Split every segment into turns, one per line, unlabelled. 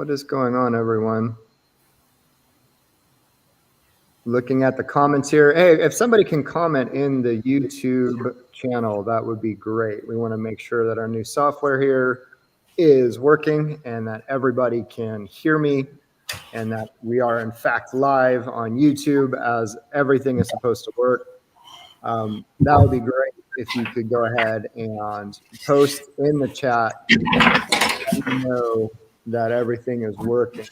What is going on, everyone? Looking at the comments here. Hey, if somebody can comment in the YouTube channel, that would be great. We want to make sure that our new software here is working and that everybody can hear me and that we are in fact live on YouTube as everything is supposed to work. That would be great if you could go ahead and post in the chat and know that everything is working.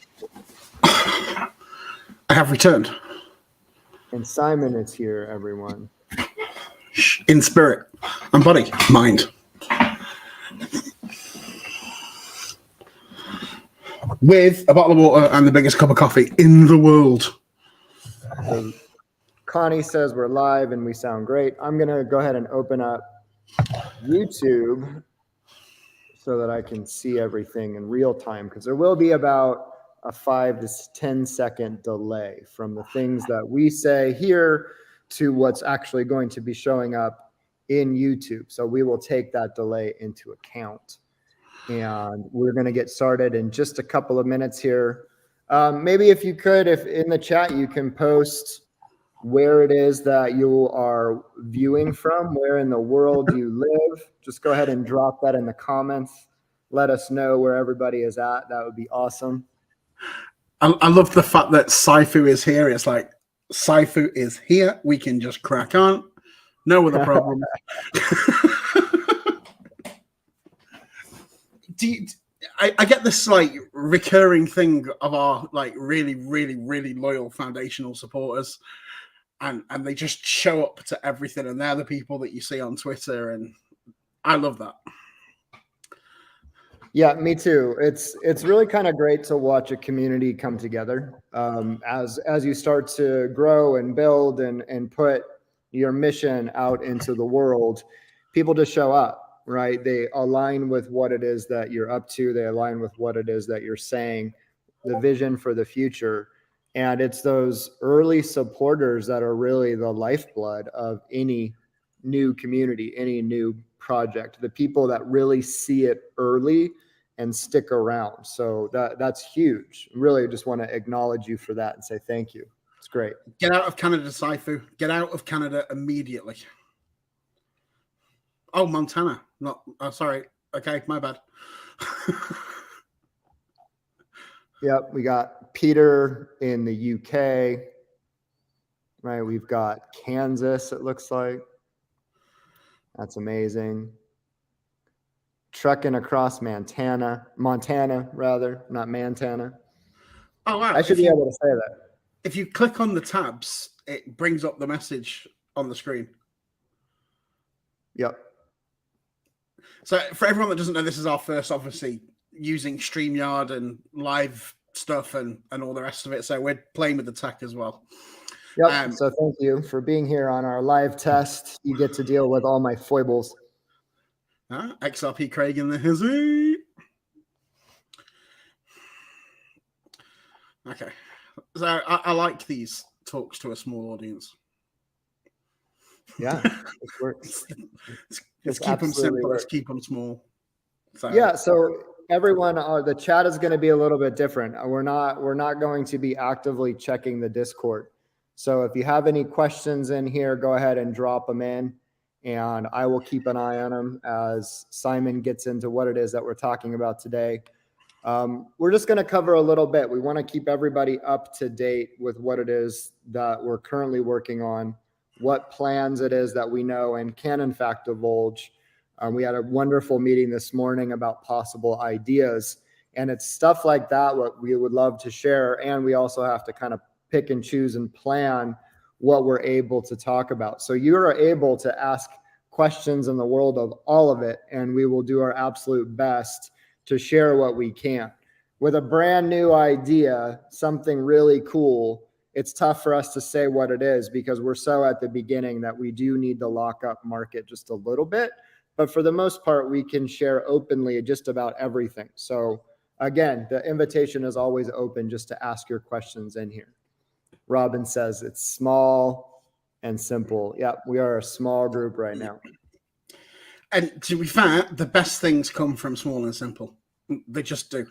I have returned.
And Simon is here, everyone.
In spirit and body, mind. With a bottle of water and the biggest cup of coffee in the world.
So Connie says we're live and we sound great. I'm going to go ahead and open up YouTube so that I can see everything in real time, because there will be about a 5 to 10 second delay from the things that we say here to what's actually going to be showing up in YouTube. So we will take that delay into account. And we're going to get started in just a couple of minutes here. Maybe if you could, if in the chat you can post where it is that you are viewing from, where in the world you live. Just go ahead and drop that in the comments. Let us know where everybody is at. That would be awesome.
I love the fact that Saifu is here. It's like, Saifu is here. We can just crack on. No other problem. I get this like recurring thing of our like really, really, really loyal foundational supporters. And they just show up to everything. And they're the people that you see on Twitter. And I love that.
Yeah, me too. It's really kind of great to watch a community come together as you start to grow and build and put your mission out into the world. People just show up, right? They align with what it is that you're up to. They align with what it is that you're saying, the vision for the future. And it's those early supporters that are really the lifeblood of any new community, any new project, the people that really see it early and stick around. So that's huge. Really just want to acknowledge you for that and say thank you. It's great.
Get out of Canada, Saifu. Get out of Canada immediately. Oh, Montana. Not, oh, sorry. Okay, my bad.
Yep, we got Peter in the UK. Right, we've got Kansas, it looks like. That's amazing. Trucking across Montana, rather, not Montana.
Oh, wow.
I should be able to say that.
If you click on the tabs, it brings up the message on the screen.
Yep.
So for everyone that doesn't know, this is our first, obviously, using StreamYard and live stuff and all the rest of it. So we're playing with the tech as well.
Yep. So thank you for being here on our live test. You get to deal with all my foibles.
XRP Craig in the hizzy. Okay. So I like these talks to a small audience.
Yeah, it works.
Let's keep them simple. Let's keep them small. So.
Yeah. So everyone, the chat is going to be a little bit different. We're not going to be actively checking the Discord. So if you have any questions in here, go ahead and drop them in, and I will keep an eye on them as Simon gets into what it is that we're talking about today. We're just going to cover a little bit. We want to keep everybody up to date with what it is that we're currently working on, what plans it is that we know and can in fact divulge. We had a wonderful meeting this morning about possible ideas, and it's stuff like that what we would love to share. And we also have to kind of pick and choose and plan what we're able to talk about. So you are able to ask questions in the world of all of it, and we will do our absolute best to share what we can. With a brand new idea, something really cool, it's tough for us to say what it is because we're so at the beginning that we do need to lock up market just a little bit. But for the most part, we can share openly just about everything. So again, the invitation is always open just to ask your questions in here. Robin says it's small and simple. Yeah, we are a small group right now.
And to be fair, the best things come from small and simple. They just do.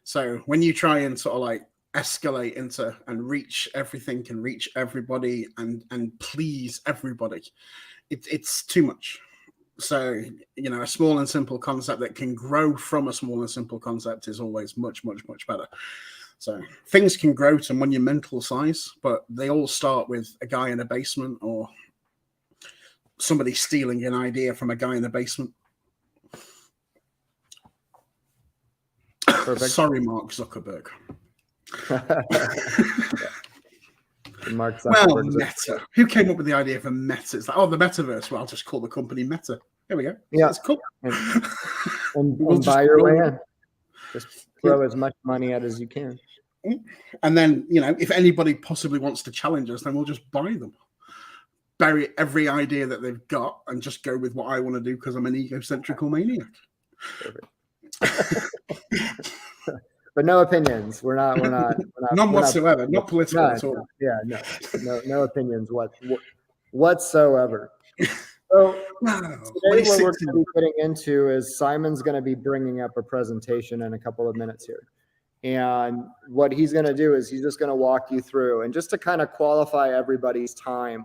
So when you try and sort of like escalate into and reach everything and reach everybody and please everybody, it's too much. So, you know, a small and simple concept that can grow from a small and simple concept is always much, much, much better. So things can grow to monumental size, but they all start with a guy in a basement or somebody stealing an idea from a guy in the basement.
Perfect.
Sorry, Mark Zuckerberg.
Mark
Well,
Zuckerberg.
Meta. Who came up with the idea for Meta? It's like, oh, the metaverse. Well, I'll just call the company Meta. There we go.
Yeah.
It's cool.
And buy your way in. Just throw as much money at as you can.
And then, you know, if anybody possibly wants to challenge us, then we'll just buy them. Bury every idea that they've got and just go with what I want to do because I'm an egocentrical maniac.
But no opinions. We're not
None whatsoever. Not political at all.
Yeah, no opinions whatsoever. So today what we're going to be getting into is Simon's going to be bringing up a presentation in a couple of minutes here. And what he's going to do is he's just going to walk you through, and just to kind of qualify everybody's time,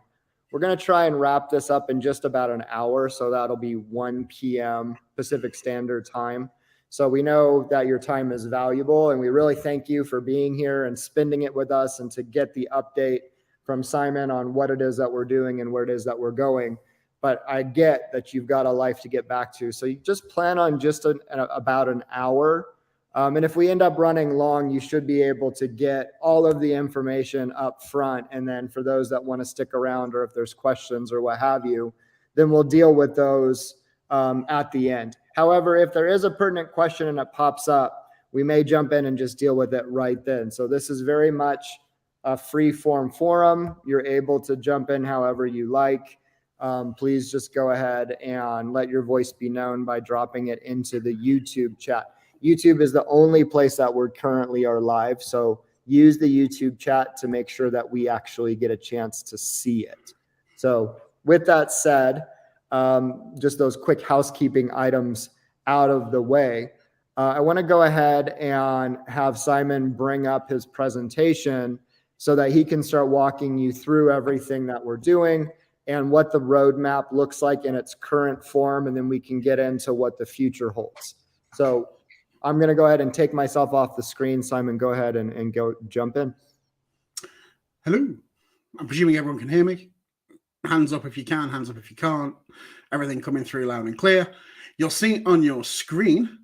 we're going to try and wrap this up in just about an hour. So that'll be 1 p.m. Pacific Standard Time. So we know that your time is valuable, and we really thank you for being here and spending it with us and to get the update from Simon on what it is that we're doing and where it is that we're going. But I get that you've got a life to get back to. So you just plan on just about an hour. And if we end up running long, you should be able to get all of the information up front. And then for those that want to stick around, or if there's questions or what have you, then we'll deal with those at the end. However, if there is a pertinent question and it pops up, we may jump in and just deal with it right then. So this is very much a free form forum. You're able to jump in however you like. Please just go ahead and let your voice be known by dropping it into the YouTube chat. YouTube is the only place that we're currently are live. So use the YouTube chat to make sure that we actually get a chance to see it. So with that said, just those quick housekeeping items out of the way, I want to go ahead and have Simon bring up his presentation so that he can start walking you through everything that we're doing and what the roadmap looks like in its current form, and then we can get into what the future holds. So I'm going to go ahead and take myself off the screen. Simon, go ahead and go jump in.
Hello. I'm presuming everyone can hear me. Hands up if you can, hands up if you can't. Everything coming through loud and clear. You'll see on your screen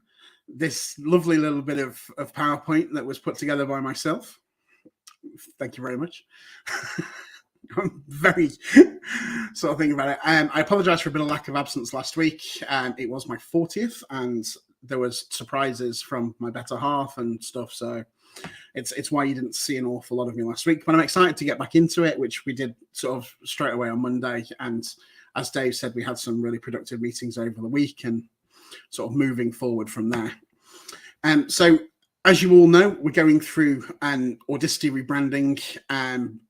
this lovely little bit of PowerPoint that was put together by myself. Thank you very much. I'm very sort of thinking about it. I apologize for a bit of lack of absence last week. It was my 40th, and there was surprises from my better half and stuff. So it's why you didn't see an awful lot of me last week. But I'm excited to get back into it, which we did sort of straight away on Monday. And as Dave said, we had some really productive meetings over the week and sort of moving forward from there. So as you all know, we're going through an Audicity rebranding,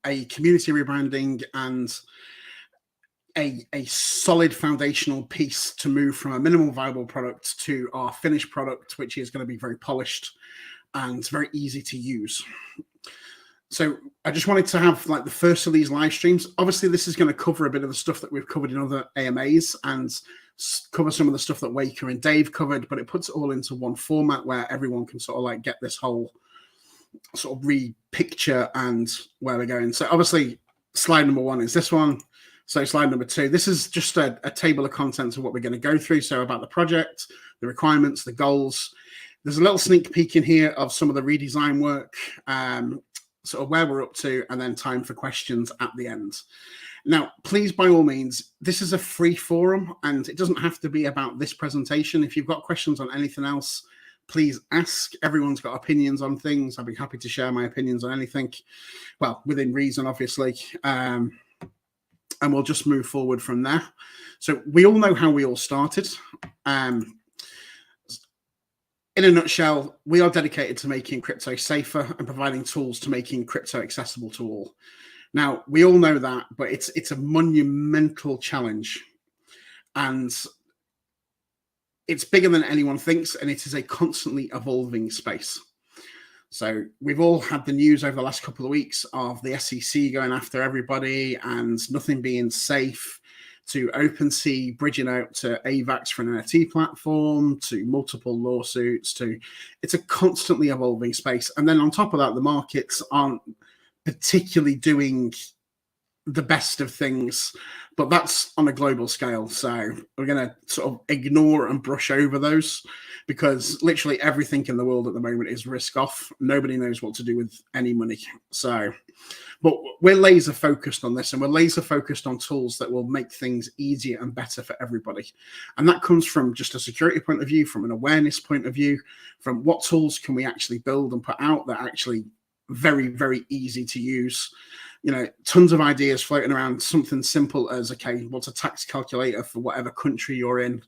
a community rebranding, and a solid foundational piece to move from a minimal viable product to our finished product, which is going to be very polished and very easy to use. So I just wanted to have like the first of these live streams. Obviously, this is going to cover a bit of the stuff that we've covered in other AMAs and cover some of the stuff that Waker and Dave covered, but it puts it all into one format where everyone can sort of like get this whole sort of re-picture and where we're going. So obviously, slide number 1 is this one. So slide number 2, this is just a table of contents of what we're going to go through. So about the project, the requirements, the goals. There's a little sneak peek in here of some of the redesign work, sort of where we're up to, and then time for questions at the end. Now, please, by all means, this is a free forum, and it doesn't have to be about this presentation. If you've got questions on anything else, please ask. Everyone's got opinions on things. I'd be happy to share my opinions on anything. Well, within reason, obviously. And we'll just move forward from there. So we all know how we all started. In a nutshell, we are dedicated to making crypto safer and providing tools to making crypto accessible to all. Now, we all know that, but it's a monumental challenge. And it's bigger than anyone thinks, and it is a constantly evolving space. So we've all had the news over the last couple of weeks of the SEC going after everybody and nothing being safe, to OpenSea bridging out to AVAX for an NFT platform, to multiple lawsuits, to it's a constantly evolving space. And then on top of that, the markets aren't particularly doing the best of things, but that's on a global scale. So we're going to sort of ignore and brush over those, because literally everything in the world at the moment is risk off. Nobody knows what to do with any money. So, but we're laser focused on this, and we're laser focused on tools that will make things easier and better for everybody. And that comes from just a security point of view, from an awareness point of view, from what tools can we actually build and put out that are actually very, very easy to use. You know, tons of ideas floating around. Something simple as, okay, what's a tax calculator for whatever country you're in?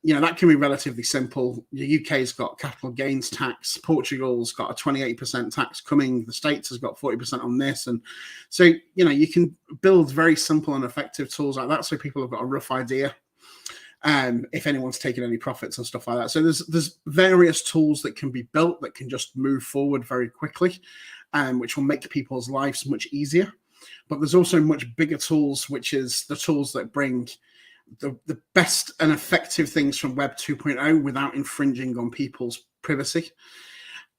You know, that can be relatively simple. The UK's got capital gains tax. Portugal's got a 28% tax coming. The States has got 40% on this. And so, you know, you can build very simple and effective tools like that, so people have got a rough idea if anyone's taking any profits and stuff like that. So there's various tools that can be built that can just move forward very quickly, which will make people's lives much easier. But there's also much bigger tools, which is the tools that bring the best and effective things from Web 2.0 without infringing on people's privacy,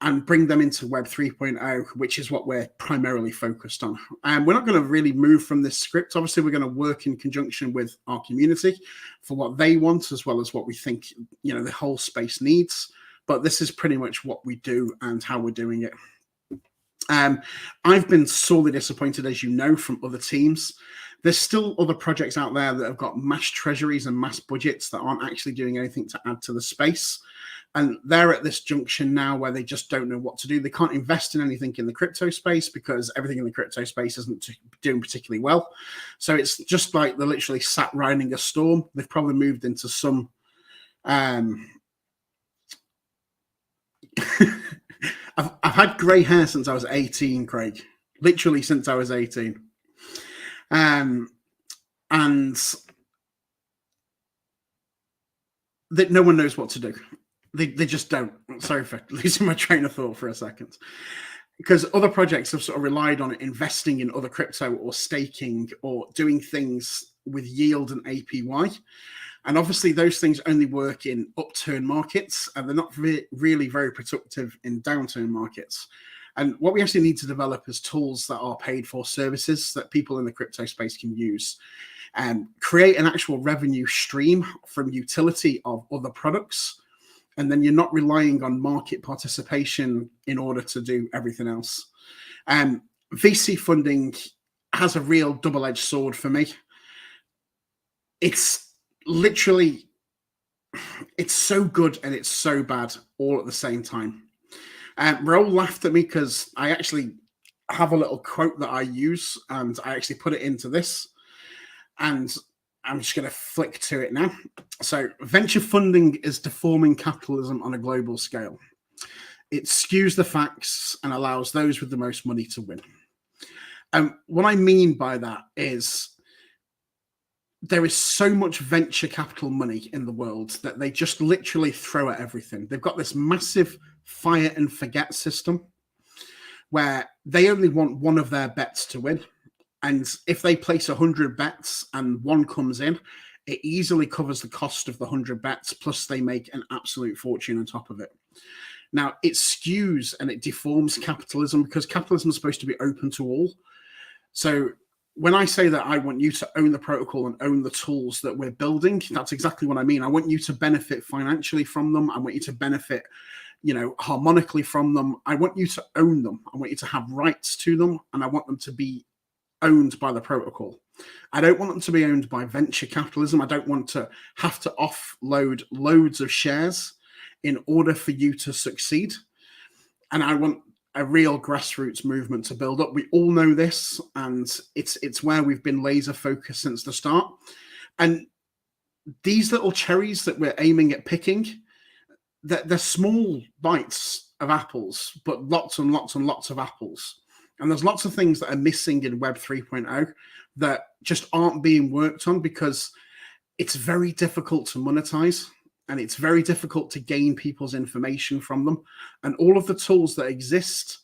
and bring them into Web 3.0, which is what we're primarily focused on. And we're not going to really move from this script. Obviously, we're going to work in conjunction with our community for what they want, as well as what we think, you know, the whole space needs. But this is pretty much what we do and how we're doing it. I've been sorely disappointed, as you know, from other teams. There's still other projects out there that have got mass treasuries and mass budgets that aren't actually doing anything to add to the space. And they're at this junction now where they just don't know what to do. They can't invest in anything in the crypto space because everything in the crypto space isn't doing particularly well. So it's just like they're literally sat riding a storm. They've probably moved into some I've had grey hair since I was 18, Craig. Literally since I was 18. And that no one knows what to do. They just don't. Sorry for losing my train of thought for a second. Because other projects have sort of relied on investing in other crypto or staking or doing things with yield and APY. And obviously those things only work in upturn markets, and they're not really very productive in downturn markets. And what we actually need to develop is tools that are paid for services that people in the crypto space can use, and create an actual revenue stream from utility of other products. And then you're not relying on market participation in order to do everything else. VC funding has a real double-edged sword for me. It's literally, it's so good and it's so bad all at the same time. Raoul laughed at me because I actually have a little quote that I use, and I actually put it into this, and I'm just going to flick to it now. So, venture funding is deforming capitalism on a global scale. It skews the facts and allows those with the most money to win. What I mean by that is, there is so much venture capital money in the world that they just literally throw at everything. They've got this massive fire and forget system where they only want one of their bets to win. And if they place 100 bets and one comes in, it easily covers the cost of the 100 bets, plus they make an absolute fortune on top of it. Now, it skews and it deforms capitalism, because capitalism is supposed to be open to all. So when I say that I want you to own the protocol and own the tools that we're building, that's exactly what I mean. I want you to benefit financially from them. I want you to benefit, you know, harmonically from them. I want you to own them. I want you to have rights to them, and I want them to be owned by the protocol. I don't want them to be owned by venture capitalism. I don't want to have to offload loads of shares in order for you to succeed. And I want a real grassroots movement to build up. We all know this, and it's where we've been laser focused since the start. And these little cherries that we're aiming at picking, they're small bites of apples, but lots and lots and lots of apples. And there's lots of things that are missing in Web 3.0 that just aren't being worked on because it's very difficult to monetize. and it's very difficult to gain people's information from them. And all of the tools that exist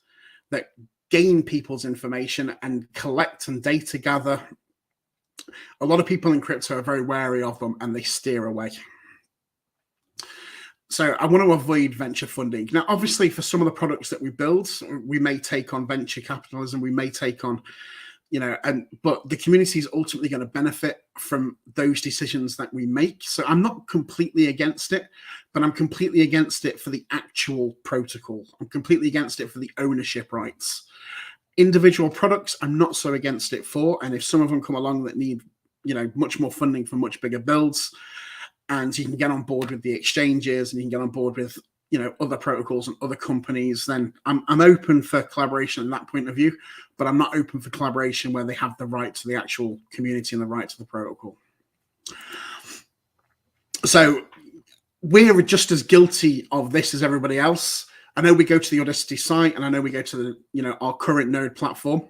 that gain people's information and collect and data gather, a lot of people in crypto are very wary of them and they steer away. So I want to avoid venture funding. Now, obviously, for some of the products that we build, we may take on venture capitalism, we may take on, but the community is ultimately going to benefit from those decisions that we make. So I'm not completely against it, but I'm completely against it for the actual protocol. I'm completely against it for the ownership rights. Individual products, I'm not so against it for. And if some of them come along that need, much more funding for much bigger builds, and you can get on board with the exchanges and you can get on board with, other protocols and other companies, then I'm open for collaboration in that point of view, but I'm not open for collaboration where they have the right to the actual community and the right to the protocol. So we're just as guilty of this as everybody else. I know we go to the Audicity site, and I know we go to the, our current node platform,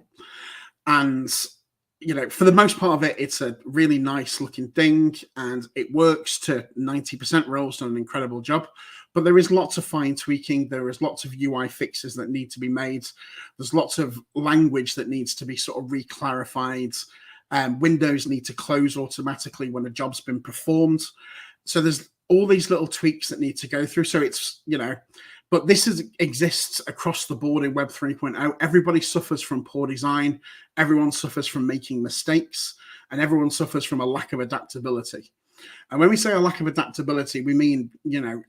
and for the most part of it, it's a really nice looking thing and it works to 90%. Roll's done an incredible job, but there is lots of fine tweaking. There is lots of UI fixes that need to be made. There's lots of language that needs to be sort of re-clarified. Windows need to close automatically when a job's been performed. So there's all these little tweaks that need to go through. So it's, but this exists across the board in Web 3.0. Everybody suffers from poor design. Everyone suffers from making mistakes, and everyone suffers from a lack of adaptability. And when we say a lack of adaptability, we mean,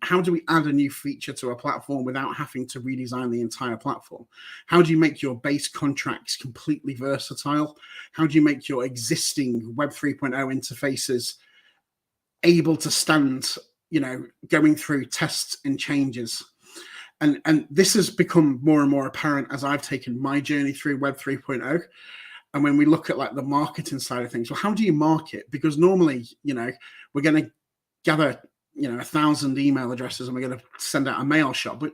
how do we add a new feature to a platform without having to redesign the entire platform? How do you make your base contracts completely versatile? How do you make your existing Web 3.0 interfaces able to stand, going through tests and changes? And this has become more and more apparent as I've taken my journey through Web 3.0. And when we look at like the marketing side of things, well, how do you market? Because normally, we're going to gather, 1,000 email addresses and we're going to send out a mail shot. But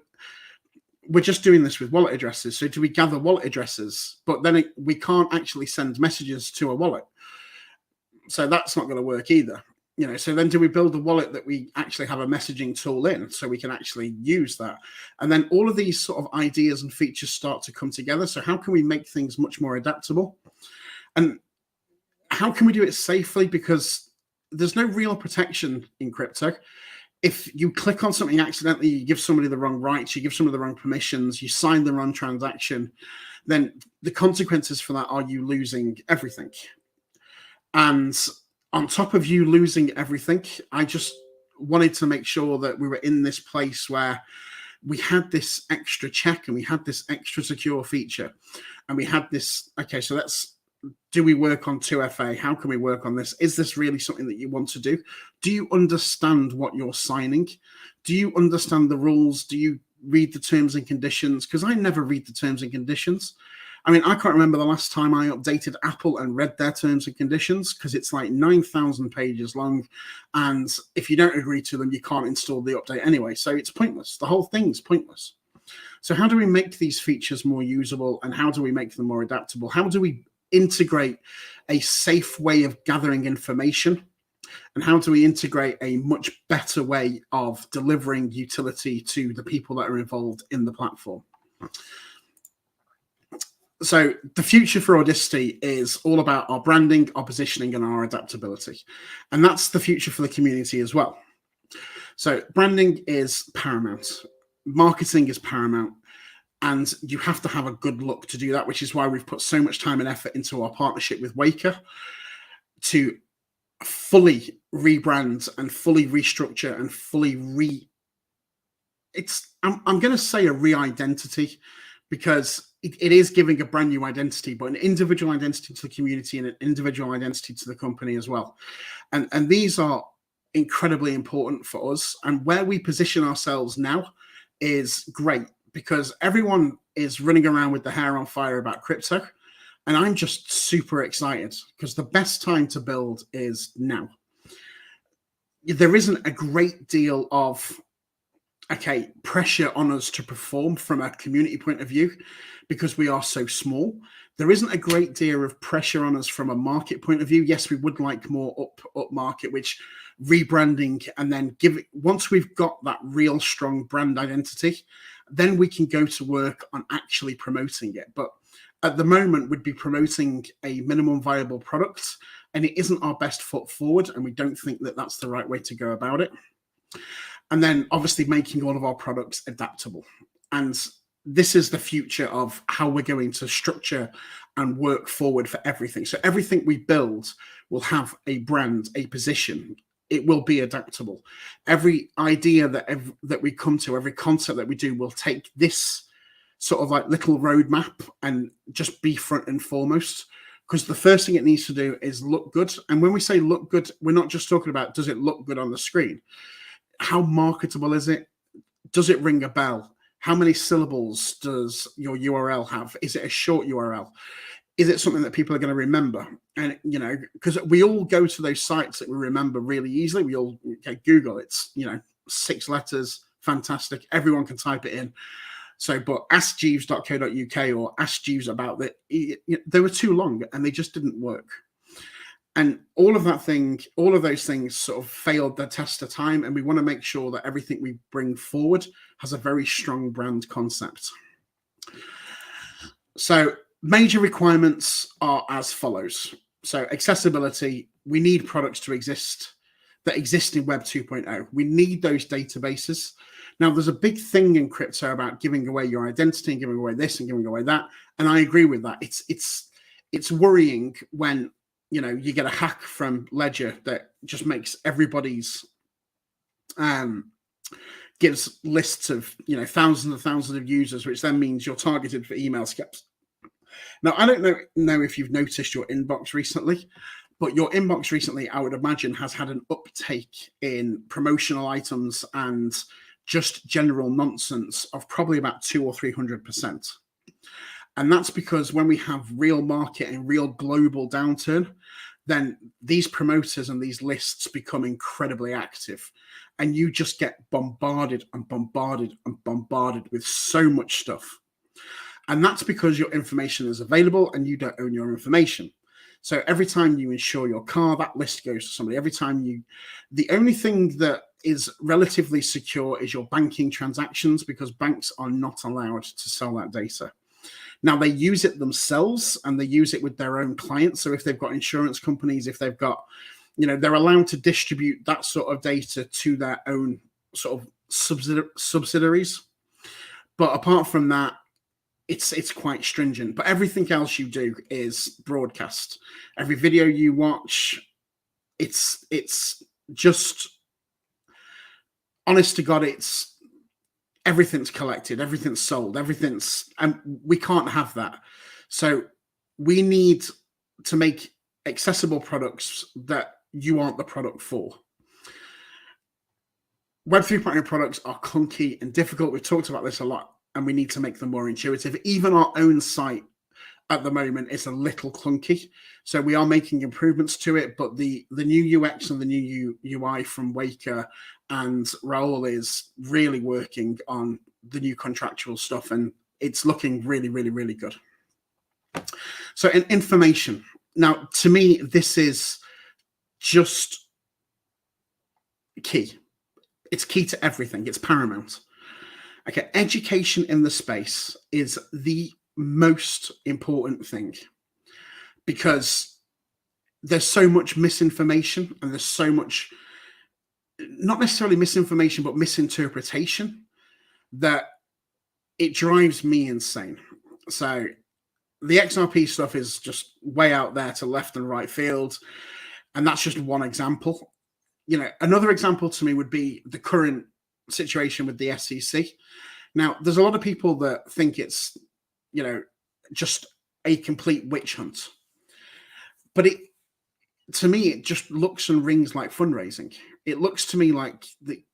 we're just doing this with wallet addresses. So do we gather wallet addresses? But then we can't actually send messages to a wallet. So that's not going to work either. So then do we build a wallet that we actually have a messaging tool in so we can actually use that? And then all of these sort of ideas and features start to come together. So how can we make things much more adaptable? And how can we do it safely? Because there's no real protection in crypto. If you click on something accidentally, you give somebody the wrong rights, you give somebody the wrong permissions, you sign the wrong transaction, then the consequences for that are you losing everything. And on top of you losing everything, I just wanted to make sure that we were in this place where we had this extra check and we had this extra secure feature. And we had this, okay, so do we work on 2FA? How can we work on this? Is this really something that you want to do? Do you understand what you're signing? Do you understand the rules? Do you read the terms and conditions? Because I never read the terms and conditions. I mean, I can't remember the last time I updated Apple and read their terms and conditions, because it's like 9,000 pages long. And if you don't agree to them, you can't install the update anyway. So it's pointless. The whole thing's pointless. So how do we make these features more usable, and how do we make them more adaptable? How do we integrate a safe way of gathering information? And how do we integrate a much better way of delivering utility to the people that are involved in the platform? So the future for Audicity is all about our branding, our positioning, and our adaptability. And that's the future for the community as well. So branding is paramount. Marketing is paramount. And you have to have a good look to do that, which is why we've put so much time and effort into our partnership with Waker to fully rebrand and fully restructure and fully I'm going to say a re-identity, because it is giving a brand new identity, but an individual identity to the community and an individual identity to the company as well. And these are incredibly important for us. And where we position ourselves now is great, because everyone is running around with the hair on fire about crypto. And I'm just super excited, because the best time to build is now. There isn't a great deal of okay, pressure on us to perform from a community point of view because we are so small. There isn't a great deal of pressure on us from a market point of view. Yes, we would like more up market, which rebranding and then once we've got that real strong brand identity, then we can go to work on actually promoting it. But at the moment, we'd be promoting a minimum viable product, and it isn't our best foot forward, and we don't think that that's the right way to go about it. And then obviously making all of our products adaptable. And this is the future of how we're going to structure and work forward for everything. So everything we build will have a brand, a position. It will be adaptable. Every idea that we come to, every concept that we do, will take this sort of like little roadmap and just be front and foremost. Because the first thing it needs to do is look good. And when we say look good, we're not just talking about does it look good on the screen? How marketable is it? Does it ring a bell? How many syllables does your URL have? Is it a short URL? Is it something that people are going to remember? And, you know, because we all go to those sites that we remember really easily. We all Google, it's, you know, 6 letters, fantastic. Everyone can type it in. So, but askjeeves.co.uk or Ask Jeeves about that, they were too long and they just didn't work. And all of those things sort of failed the test of time. And we want to make sure that everything we bring forward has a very strong brand concept. So major requirements are as follows. So accessibility, we need products to exist that exist in Web 2.0. We need those databases. Now, there's a big thing in crypto about giving away your identity and giving away this and giving away that. And I agree with that. It's worrying when, you know, you get a hack from Ledger that just makes everybody's gives lists of, you know, thousands and thousands of users, which then means you're targeted for email scams. Now, I don't know if you've noticed your inbox recently, but your inbox recently, I would imagine, has had an uptake in promotional items and just general nonsense of probably about 200 or 300%. And that's because when we have real market and real global downturn, then these promoters and these lists become incredibly active. And you just get bombarded and bombarded and bombarded with so much stuff. And that's because your information is available and you don't own your information. So every time you insure your car, that list goes to somebody. Every time the only thing that is relatively secure is your banking transactions, because banks are not allowed to sell that data. Now, they use it themselves and they use it with their own clients. So if they've got insurance companies, if they've got, you know, they're allowed to distribute that sort of data to their own sort of subsidiaries. But apart from that, it's quite stringent. But everything else you do is broadcast. Every video you watch, it's just, honest to God, it's everything's collected, everything's sold, and we can't have that. So we need to make accessible products that you aren't the product for. Web 3.0 products are clunky and difficult. We've talked about this a lot, and we need to make them more intuitive. Even our own site at the moment is a little clunky. So we are making improvements to it, but the new UX and the new UI from Waker and Raoul is really working on the new contractual stuff, and it's looking really, really, really good. So in information. Now, to me, this is just key. It's key to everything. It's paramount. Okay, education in the space is the most important thing, because there's so much misinformation and there's so much, not necessarily misinformation, but misinterpretation, that it drives me insane. So the XRP stuff is just way out there to left and right field. And that's just one example. You know, another example to me would be the current situation with the SEC. Now, there's a lot of people that think it's, you know, just a complete witch hunt. But to me, it just looks and rings like fundraising. It looks to me like the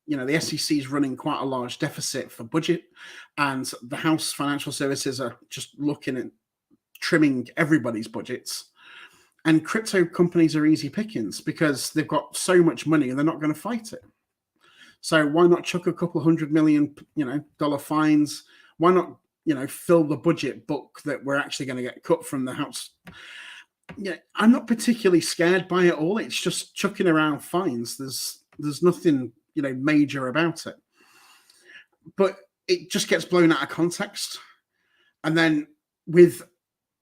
SEC is running quite a large deficit for budget, and the House Financial Services are just looking at trimming everybody's budgets. And crypto companies are easy pickings because they've got so much money and they're not going to fight it. So why not chuck a couple $100 million, dollar fines? Why not, fill the budget book that we're actually going to get cut from the House? Yeah, I'm not particularly scared by it all. It's just chucking around fines. There's nothing, major about it. But it just gets blown out of context. And then with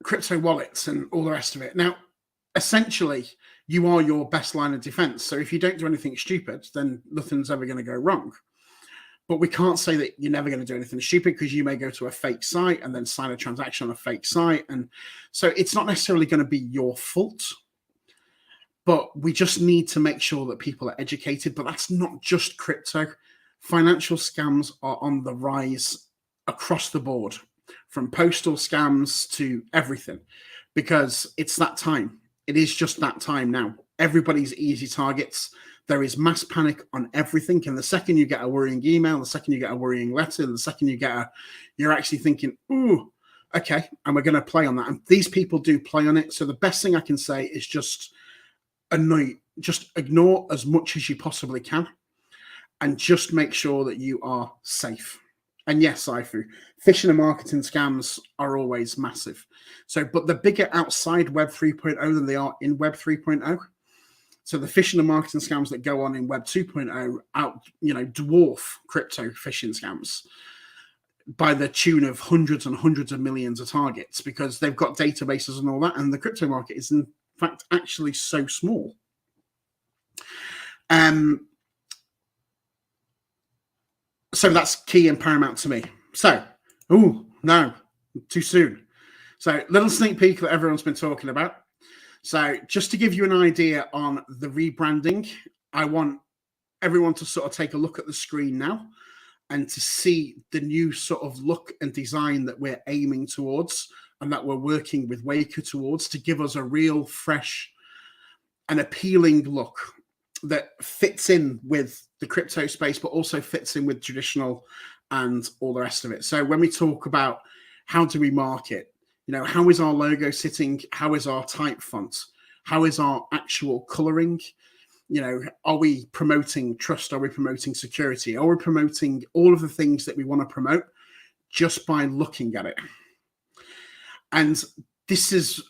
crypto wallets and all the rest of it. Now, essentially, you are your best line of defense. So if you don't do anything stupid, then nothing's ever going to go wrong. But we can't say that you're never going to do anything stupid, because you may go to a fake site and then sign a transaction on a fake site. And so it's not necessarily going to be your fault. But we just need to make sure that people are educated. But that's not just crypto. Financial scams are on the rise across the board, from postal scams to everything, because it's that time. It is just that time now. Everybody's easy targets. There is mass panic on everything. And the second you get a worrying email, the second you get a worrying letter, the second you get you're actually thinking, ooh, okay, and we're going to play on that. And these people do play on it. So the best thing I can say is just ignore as much as you possibly can, and just make sure that you are safe. And yes, Saifu, phishing and marketing scams are always massive. So, but they're bigger outside Web 3.0 than they are in Web 3.0. So the phishing and marketing scams that go on in Web 2.0 dwarf crypto phishing scams by the tune of hundreds and hundreds of millions of targets, because they've got databases and all that. And the crypto market is in fact actually so small. So that's key and paramount to me. So, no, too soon. So, little sneak peek that everyone's been talking about. So, just to give you an idea on the rebranding, I want everyone to sort of take a look at the screen now and to see the new sort of look and design that we're aiming towards, and that we're working with Waker towards, to give us a real fresh and appealing look that fits in with the crypto space, but also fits in with traditional and all the rest of it. So when we talk about how do we market, how is our logo sitting? How is our type font? How is our actual coloring? Are we promoting trust? Are we promoting security? Are we promoting all of the things that we want to promote just by looking at it? And this is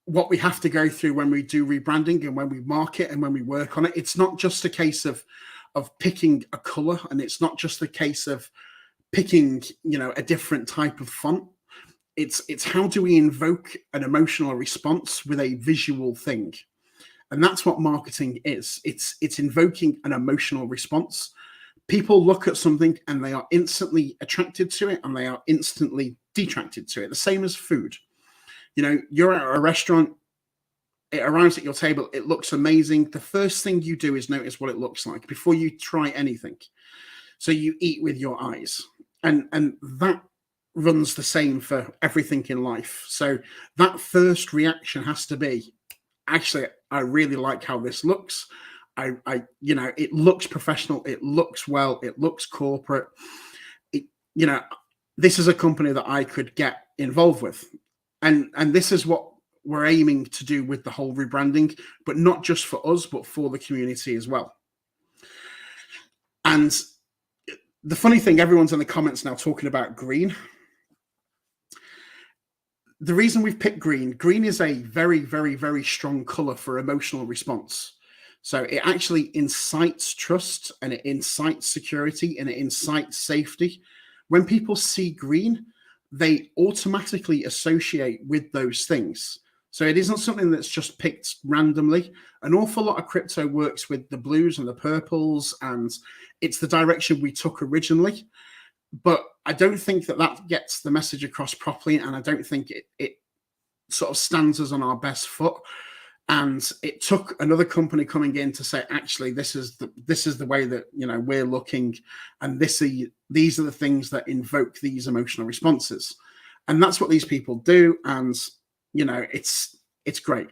what we have to go through when we do rebranding and when we market and when we work on it. It's not just a case of picking a color, and it's not just a case of picking, a different type of font. It's how do we invoke an emotional response with a visual thing? And that's what marketing is. It's invoking an emotional response. People look at something and they are instantly attracted to it, and they are instantly detracted to it. The same as food. You're at a restaurant, it arrives at your table, it looks amazing. The first thing you do is notice what it looks like before you try anything. So you eat with your eyes. And that runs the same for everything in life. So that first reaction has to be, actually, I really like how this looks. It looks professional. It looks well. It looks corporate. This is a company that I could get involved with. And this is what we're aiming to do with the whole rebranding, but not just for us, but for the community as well. And the funny thing, everyone's in the comments now talking about green. The reason we've picked green is a very, very, very strong color for emotional response. So it actually incites trust, and it incites security, and it incites safety. When people see green, they automatically associate with those things. So it isn't something that's just picked randomly. An awful lot of crypto works with the blues and the purples, and it's the direction we took originally. But I don't think that gets the message across properly, and I don't think it sort of stands us on our best foot. And it took another company coming in to say, actually, this is the way that we're looking, and these are the things that invoke these emotional responses, and that's what these people do. And it's great,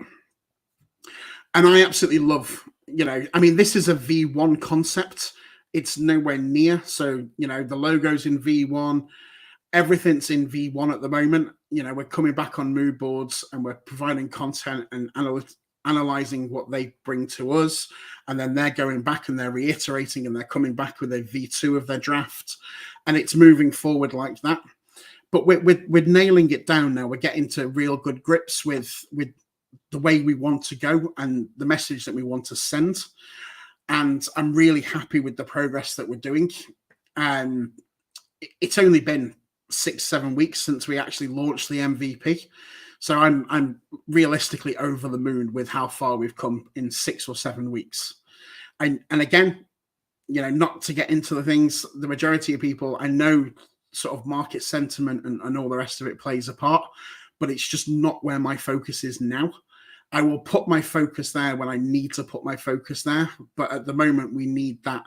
and I absolutely love. This is a V1 concept. It's nowhere near. So the logo's in V1, everything's in V1 at the moment. We're coming back on mood boards, and we're providing content and analyzing what they bring to us, and then they're going back and they're reiterating and they're coming back with a V2 of their draft, and it's moving forward like that. But we're nailing it down now. We're getting to real good grips with the way we want to go and the message that we want to send. And I'm really happy with the progress that we're doing. It's only been 6-7 weeks since we actually launched the MVP. So I'm realistically over the moon with how far we've come in 6 or 7 weeks. And again, you know, not to get into the things, the majority of people, I know sort of market sentiment and all the rest of it plays a part, but it's just not where my focus is now. I will put my focus there when I need to put my focus there. But at the moment, we need that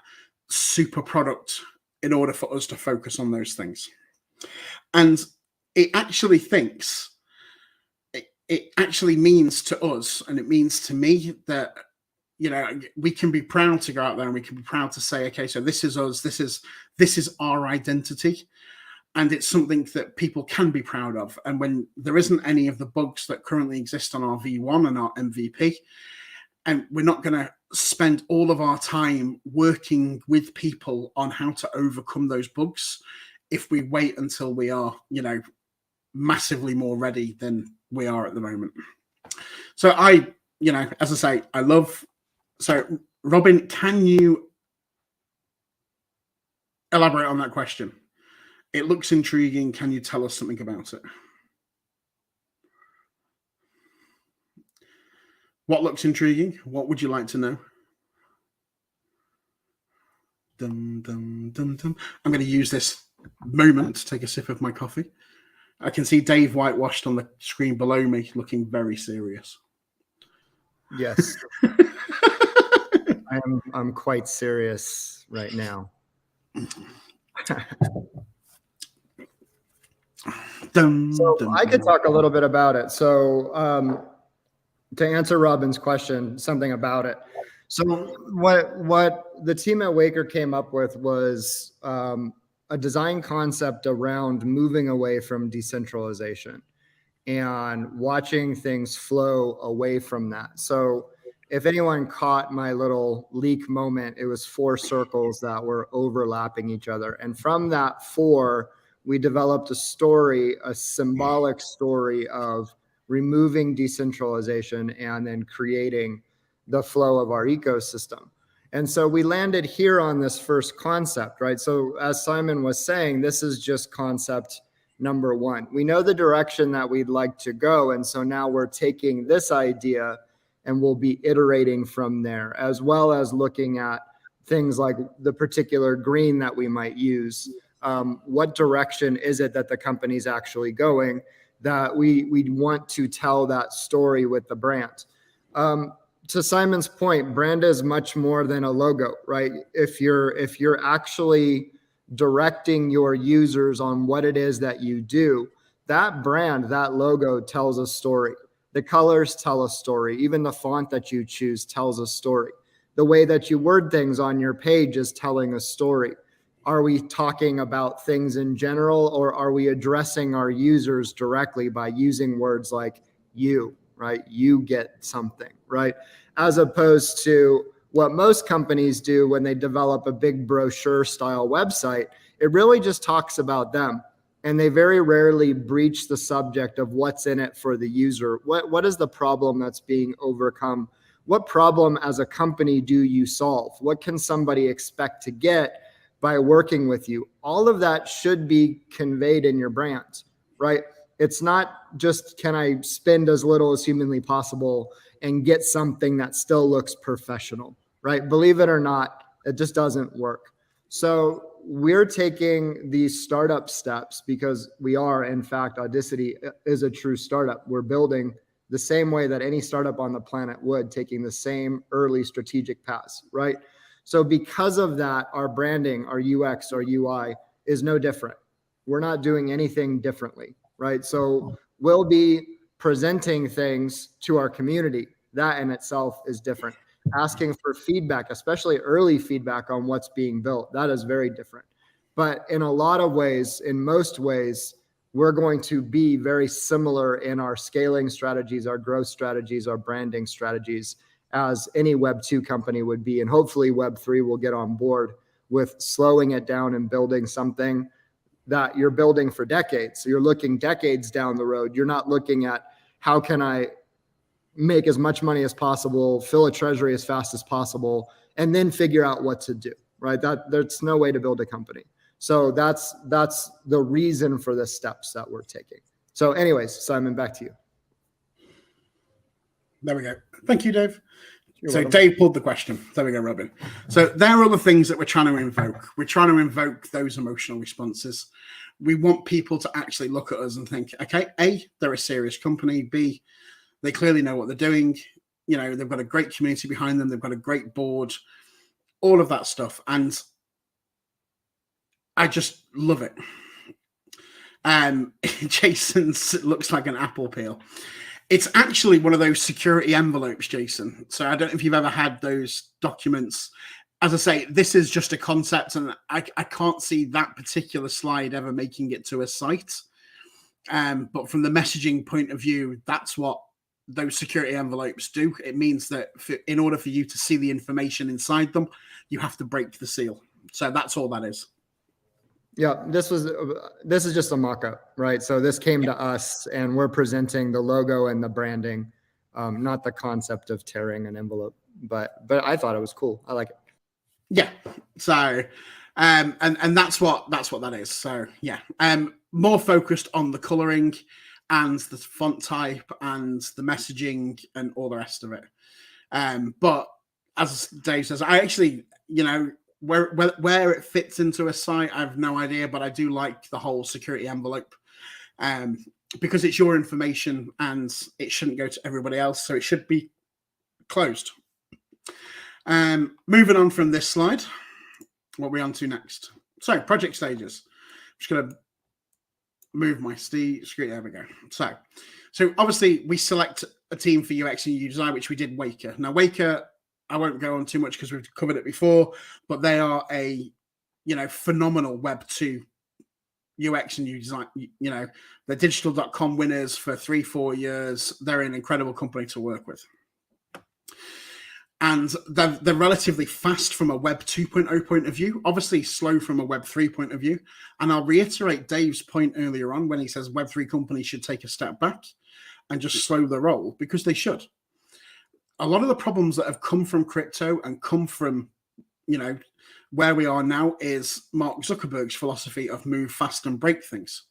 super product in order for us to focus on those things. And it actually thinks, it actually means to us, and it means to me that, you know, we can be proud to go out there and we can be proud to say, okay, so this is us, this is our identity. And it's something that people can be proud of. And when there isn't any of the bugs that currently exist on our V1 and our MVP, and we're not going to spend all of our time working with people on how to overcome those bugs if we wait until we are, you know, massively more ready than we are at the moment. So you know, as I say, I love. So Robin, can you elaborate on that question? It looks intriguing. Can you tell us something about it? What looks intriguing? What would you like to know? Dum, dum, dum, dum. I'm going to use this moment to take a sip of my coffee. I can see Dave whitewashed on the screen below me, looking very serious.
Yes. I'm quite serious right now. So I could talk a little bit about it. So to answer Robin's question, something about it. So what the team at Waker came up with was a design concept around moving away from decentralization and watching things flow away from that. So if anyone caught my little leak moment, it was 4 circles that were overlapping each other. And from that 4, we developed a story, a symbolic story of removing decentralization and then creating the flow of our ecosystem. And so we landed here on this first concept, right? So as Simon was saying, this is just concept number 1. We know the direction that we'd like to go. And so now we're taking this idea and we'll be iterating from there, as well as looking at things like the particular green that we might use. What direction is it that the company's actually going, that we want to tell that story with the brand. To Simon's point, brand is much more than a logo, right? If you're actually directing your users on what it is that you do, that brand, that logo tells a story. The colors tell a story. Even the font that you choose tells a story. The way that you word things on your page is telling a story. Are we talking about things in general, or are we addressing our users directly by using words like you, right? You get something, right? As opposed to what most companies do when they develop a big brochure style website, it really just talks about them. And they very rarely breach the subject of what's in it for the user. What is the problem that's being overcome? What problem as a company do you solve? What can somebody expect to get by working with you? All of that should be conveyed in your brand, right? It's not just, can I spend as little as humanly possible and get something that still looks professional, right? Believe it or not, it just doesn't work. So we're taking these startup steps because we are, in fact, Audicity is a true startup. We're building the same way that any startup on the planet would, taking the same early strategic paths, right? So because of that, our branding, our UX, our UI is no different. We're not doing anything differently, right? So we'll be presenting things to our community. That in itself is different. Asking for feedback, especially early feedback on what's being built, that is very different. But in a lot of ways, in most ways, we're going to be very similar in our scaling strategies, our growth strategies, our branding strategies as any Web 2 company would be. And hopefully Web 3 will get on board with slowing it down and building something that you're building for decades. So you're looking decades down the road. You're not looking at how can I make as much money as possible, fill a treasury as fast as possible, and then figure out what to do, right? There's no way to build a company. So that's the reason for the steps that we're taking. So anyways, Simon, back to you.
There we go. Thank you, Dave.
You're
so
welcome.
Dave pulled the question. There we go, Robin. So there are the things that we're trying to invoke. We're trying to invoke those emotional responses. We want people to actually look at us and think, okay, A, they're a serious company. B, they clearly know what they're doing. You know, they've got a great community behind them. They've got a great board, all of that stuff. And I just love it. Jason looks like an apple peel. It's actually one of those security envelopes, Jason. So I don't know if you've ever had those documents. As I say, this is just a concept, and I can't see that particular slide ever making it to a site. But from the messaging point of view, that's what those security envelopes do. It means that in order for you to see the information inside them, you have to break the seal. So that's all that is.
Yeah, this is just a mock-up, right? So this came to us, and we're presenting the logo and the branding, not the concept of tearing an envelope. But I thought it was cool. I like it.
Yeah. So, and that's what that is. So yeah, more focused on the coloring and the font type and the messaging and all the rest of it. But as Dave says, I actually, you know, where it fits into a site, I have no idea, but I do like the whole security envelope because it's your information and it shouldn't go to everybody else, so it should be closed. Moving on from this slide, what are we on to next? So project stages. I'm just going to move my screen. There we go. So obviously we select a team for UX and UI design, which we did Waker. Now Waker, I won't go on too much because we've covered it before, but they are a, you know, phenomenal Web 2 UX and UI design. You know, they're digital.com winners for 3-4 years. They're an incredible company to work with. And they're relatively fast from a Web 2.0 point of view, obviously slow from a Web 3 point of view. And I'll reiterate Dave's point earlier on when he says Web 3 companies should take a step back and just slow the roll, because they should. A lot of the problems that have come from crypto and come from, you know, where we are now is Mark Zuckerberg's philosophy of move fast and break things.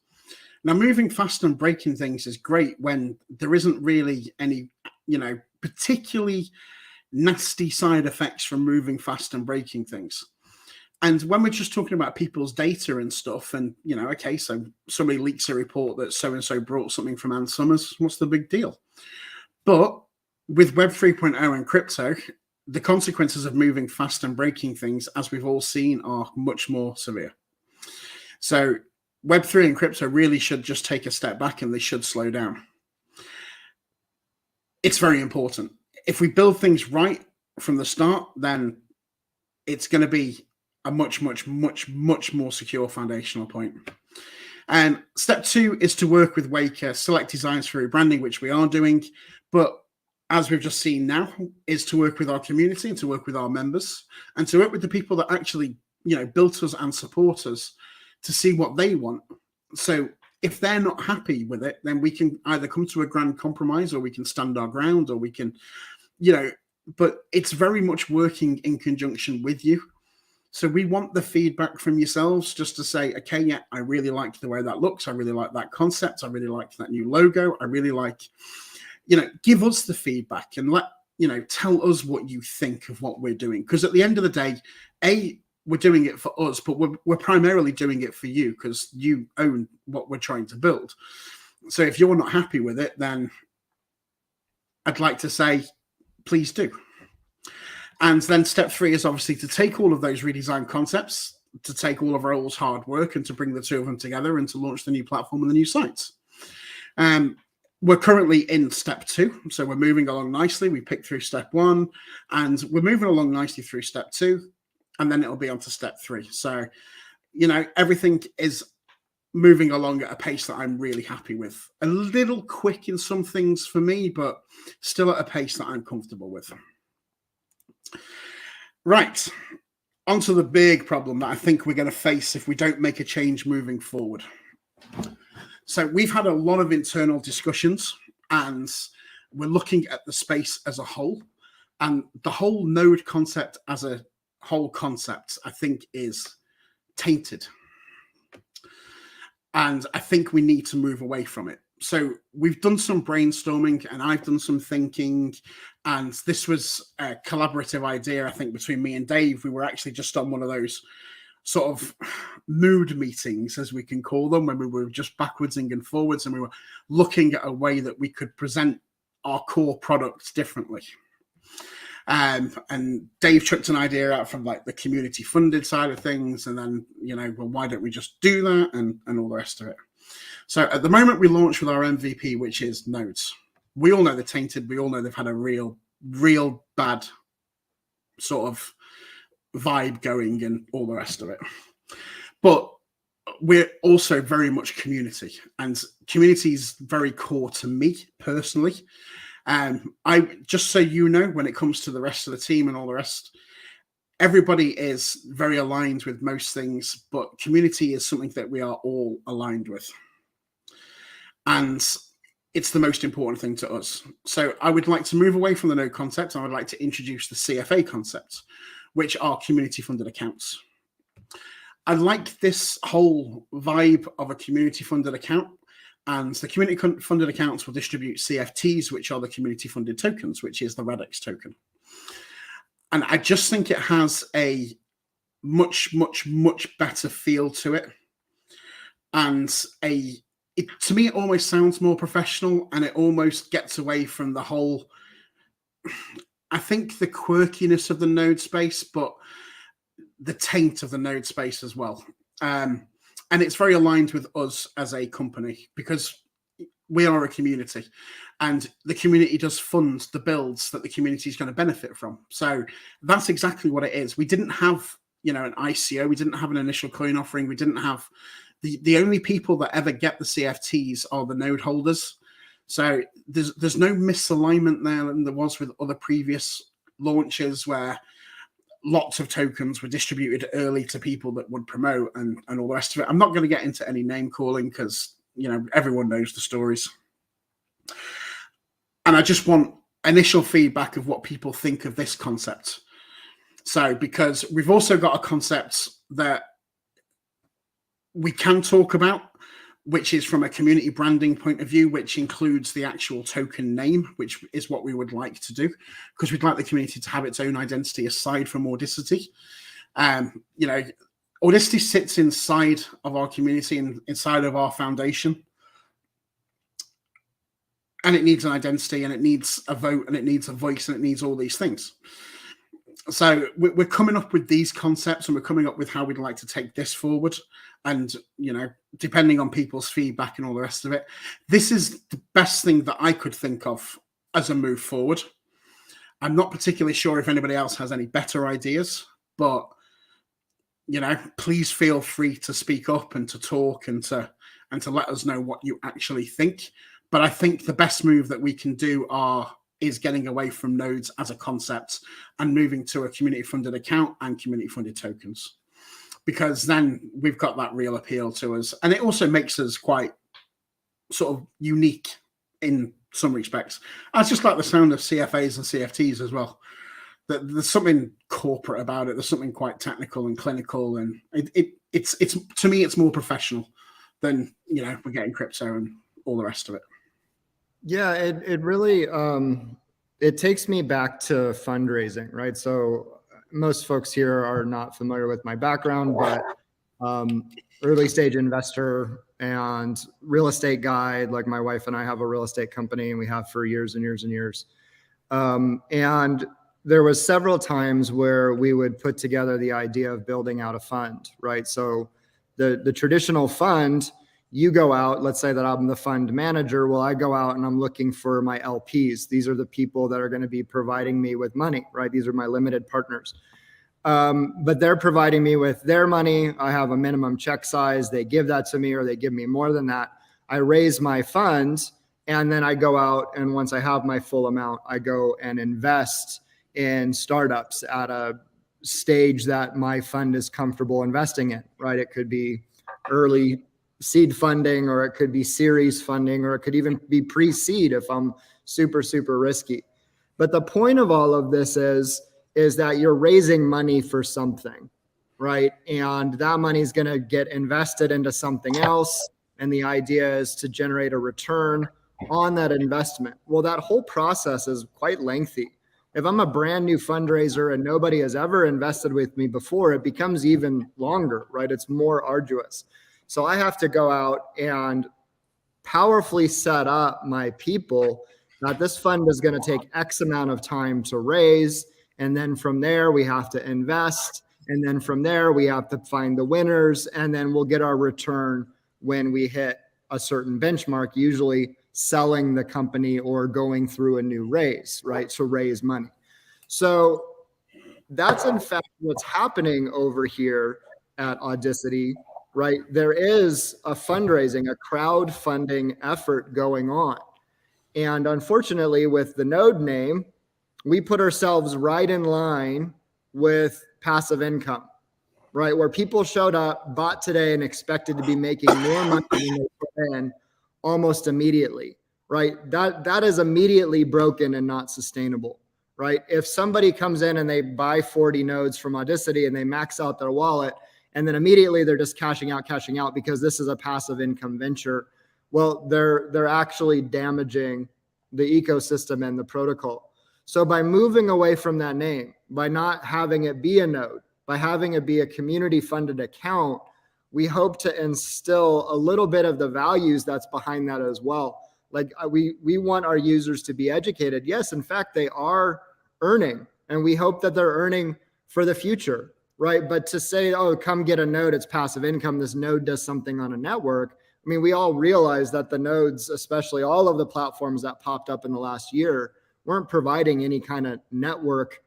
Now, moving fast and breaking things is great when there isn't really any, you know, particularly nasty side effects from moving fast and breaking things. And when we're just talking about people's data and stuff, and, you know, okay, so somebody leaks a report that so-and-so brought something from Ann Summers, what's the big deal? But with Web 3.0 and crypto, the consequences of moving fast and breaking things, as we've all seen, are much more severe. So Web 3 and crypto really should just take a step back and they should slow down. It's very important. If we build things right from the start, then it's going to be a much, much, much, much more secure foundational point. And step 2 is to work with Waker, select designs for rebranding, which we are doing. But as we've just seen now, is to work with our community and to work with our members and to work with the people that actually, you know, built us and support us to see what they want. So if they're not happy with it, then we can either come to a grand compromise or we can stand our ground or we can, you know, but it's very much working in conjunction with you. So we want the feedback from yourselves just to say, okay, yeah, I really liked the way that looks. I really like that concept. I really liked that new logo. I really like, you know, give us the feedback and tell us what you think of what we're doing. Because at the end of the day, we're doing it for us, but we're primarily doing it for you because you own what we're trying to build. So if you're not happy with it, then I'd like to say, please do. And then step 3 is obviously to take all of those redesigned concepts, to take all of Raul's hard work and to bring the two of them together and to launch the new platform and the new sites. We're currently in step 2, so we're moving along nicely. We picked through step 1 and we're moving along nicely through step 2, and then it'll be on to step 3. So, you know, everything is moving along at a pace that I'm really happy with. A little quick in some things for me, but still at a pace that I'm comfortable with. Right, onto the big problem that I think we're going to face if we don't make a change moving forward. So we've had a lot of internal discussions, and we're looking at the space as a whole. And the whole node concept as a whole concept, I think, is tainted. And I think we need to move away from it. So we've done some brainstorming, and I've done some thinking, and this was a collaborative idea, I think, between me and Dave. We were actually just on one of those sort of mood meetings, as we can call them, when we were just backwardsing and forwards, and we were looking at a way that we could present our core products differently. And Dave chucked an idea out from like the community funded side of things, and then, well, why don't we just do that, and all the rest of it. So at the moment we launch with our MVP, which is nodes. We all know they're tainted. We all know they've had a real bad sort of vibe going and all the rest of it. But we're also very much community, and community is very core to me personally. I just so you know, when it comes to the rest of the team and all the rest, everybody is very aligned with most things, but community is something that we are all aligned with. And it's the most important thing to us. So I would like to move away from the node concept. I would like to introduce the CFA concept, which are community funded accounts. I like this whole vibe of a community funded account. And the community funded accounts will distribute CFTs, which are the community funded tokens, which is the Radix token. And I just think it has a much better feel to it. And to me, it almost sounds more professional, and it almost gets away from the whole, I think, the quirkiness of the node space, but the taint of the node space as well. And it's very aligned with us as a company, because we are a community, and the community does fund the builds that the community is going to benefit from. So that's exactly what it is. We didn't have, an ICO. We didn't have an initial coin offering. We didn't have the only people that ever get the CFTs are the node holders. So there's no misalignment there than there was with other previous launches, where lots of tokens were distributed early to people that would promote and all the rest of it. I'm not going to get into any name calling, because everyone knows the stories. And I just want initial feedback of what people think of this concept. So, because we've also got a concept that we can talk about, which is from a community branding point of view, which includes the actual token name, which is what we would like to do, because we'd like the community to have its own identity aside from Audicity. Audicity sits inside of our community and inside of our foundation, and it needs an identity, and it needs a vote, and it needs a voice, and it needs all these things. So we're coming up with these concepts, and we're coming up with how we'd like to take this forward. And, depending on people's feedback and all the rest of it, this is the best thing that I could think of as a move forward. I'm not particularly sure if anybody else has any better ideas, but, please feel free to speak up and to talk and to let us know what you actually think. But I think the best move that we can do is getting away from nodes as a concept and moving to a community funded account and community funded tokens, because then we've got that real appeal to us. And it also makes us quite sort of unique in some respects. I just like the sound of CFAs and CFTs as well. There's something corporate about it. There's something quite technical and clinical, and it's to me, it's more professional than, we're getting crypto and all the rest of it.
Yeah, it really it takes me back to fundraising, right? So most folks here are not familiar with my background, but early stage investor and real estate guy. Like, my wife and I have a real estate company, and we have for years and years and years. And there was several times where we would put together the idea of building out a fund, right? So the traditional fund, you go out, let's say that I'm the fund manager. Well, I go out and I'm looking for my LPs. These are the people that are going to be providing me with money, right? These are my limited partners. But they're providing me with their money. I have a minimum check size. They give that to me, or they give me more than that. I raise my funds, and then I go out, and once I have my full amount, I go and invest in startups at a stage that my fund is comfortable investing in, right? It could be early seed funding, or it could be series funding, or it could even be pre-seed if I'm super, super risky. But the point of all of this is that you're raising money for something, right? And that money is going to get invested into something else. And the idea is to generate a return on that investment. Well, that whole process is quite lengthy. If I'm a brand new fundraiser and nobody has ever invested with me before, it becomes even longer, right? It's more arduous. So I have to go out and powerfully set up my people that this fund is going to take X amount of time to raise. And then from there, we have to invest. And then from there, we have to find the winners. And then we'll get our return when we hit a certain benchmark, usually selling the company or going through a new raise, right? To raise money. So that's in fact what's happening over here at Audicity, right? There is a fundraising, a crowdfunding effort going on. And unfortunately, with the node name, we put ourselves right in line with passive income, right? Where people showed up, bought today, and expected to be making more money than they put in almost immediately, right? That is immediately broken and not sustainable, right? If somebody comes in and they buy 40 nodes from Audicity and they max out their wallet, and then immediately they're just cashing out because this is a passive income venture, well, they're actually damaging the ecosystem and the protocol. So by moving away from that name, by not having it be a node, by having it be a community funded account, we hope to instill a little bit of the values that's behind that as well. Like we want our users to be educated. Yes, in fact, they are earning, and we hope that they're earning for the future, right? But to say, oh, come get a node, it's passive income, this node does something on a network. I mean, we all realize that the nodes, especially all of the platforms that popped up in the last year, weren't providing any kind of network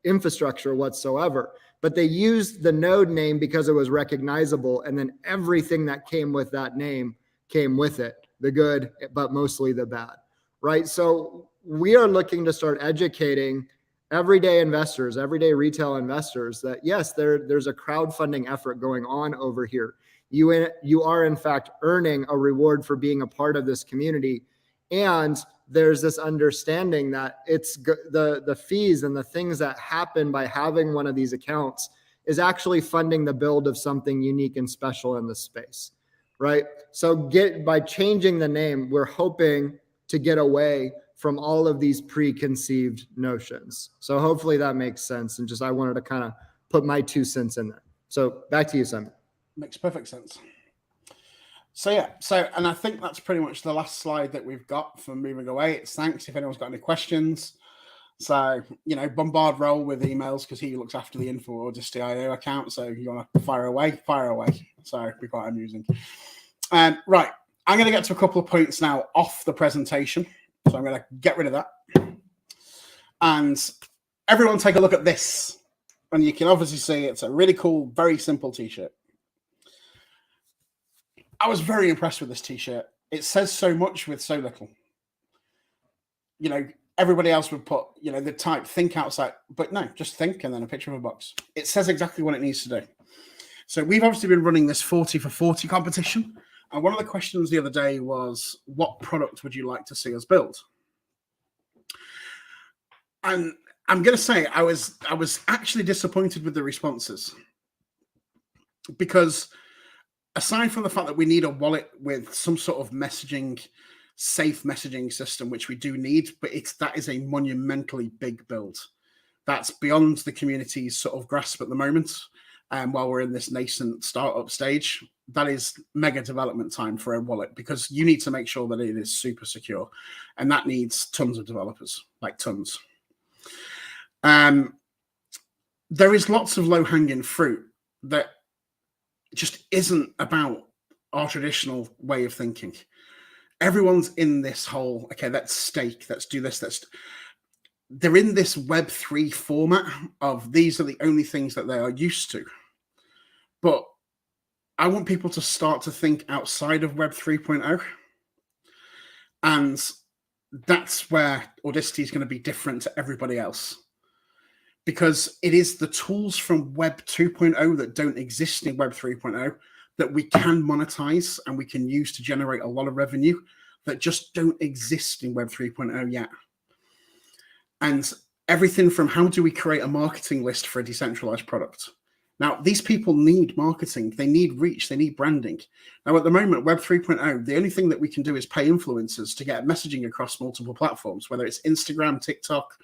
infrastructure whatsoever. But they used the node name because it was recognizable. And then everything that came with that name came with it, the good, but mostly the bad, right? So we are looking to start educating everyday investors, everyday retail investors that yes, there's a crowdfunding effort going on over here. You are in fact earning a reward for being a part of this community. And there's this understanding that it's the fees and the things that happen by having one of these accounts is actually funding the build of something unique and special in this space, right? So by changing the name, we're hoping to get away from all of these preconceived notions. So hopefully that makes sense. And just, I wanted to kind of put my 2 cents in there. So back to you, Simon.
Makes perfect sense. So yeah, and I think that's pretty much the last slide that we've got for moving away. It's thanks if anyone's got any questions. So, bombard Roll with emails because he looks after the info or just the IO account. So you want to fire away. So it'd be quite amusing. Right, I'm going to get to a couple of points now off the presentation. So I'm going to get rid of that. And everyone take a look at this. And you can obviously see it's a really cool, very simple t-shirt. I was very impressed with this t-shirt. It says so much with so little. Everybody else would put, the type think outside, but no, just think and then a picture of a box. It says exactly what it needs to do. So we've obviously been running this 40 for 40 competition. And one of the questions the other day was, what product would you like to see us build? And I'm going to say I was actually disappointed with the responses, because aside from the fact that we need a wallet with some sort of safe messaging system, which we do need, but that is a monumentally big build. That's beyond the community's sort of grasp at the moment. While we're in this nascent startup stage, that is mega development time for a wallet, because you need to make sure that it is super secure, and that needs tons of developers, like tons. There is lots of low-hanging fruit that just isn't about our traditional way of thinking. Everyone's in this whole, okay, let's stake, let's do this, they're in this Web3 format of these are the only things that they are used to. But I want people to start to think outside of Web 3.0. And that's where Audicity is going to be different to everybody else. Because it is the tools from Web 2.0 that don't exist in Web 3.0 that we can monetize and we can use to generate a lot of revenue that just don't exist in Web 3.0 yet. And everything from how do we create a marketing list for a decentralized product? Now, these people need marketing, they need reach, they need branding. Now, at the moment, Web 3.0, the only thing that we can do is pay influencers to get messaging across multiple platforms, whether it's Instagram, TikTok,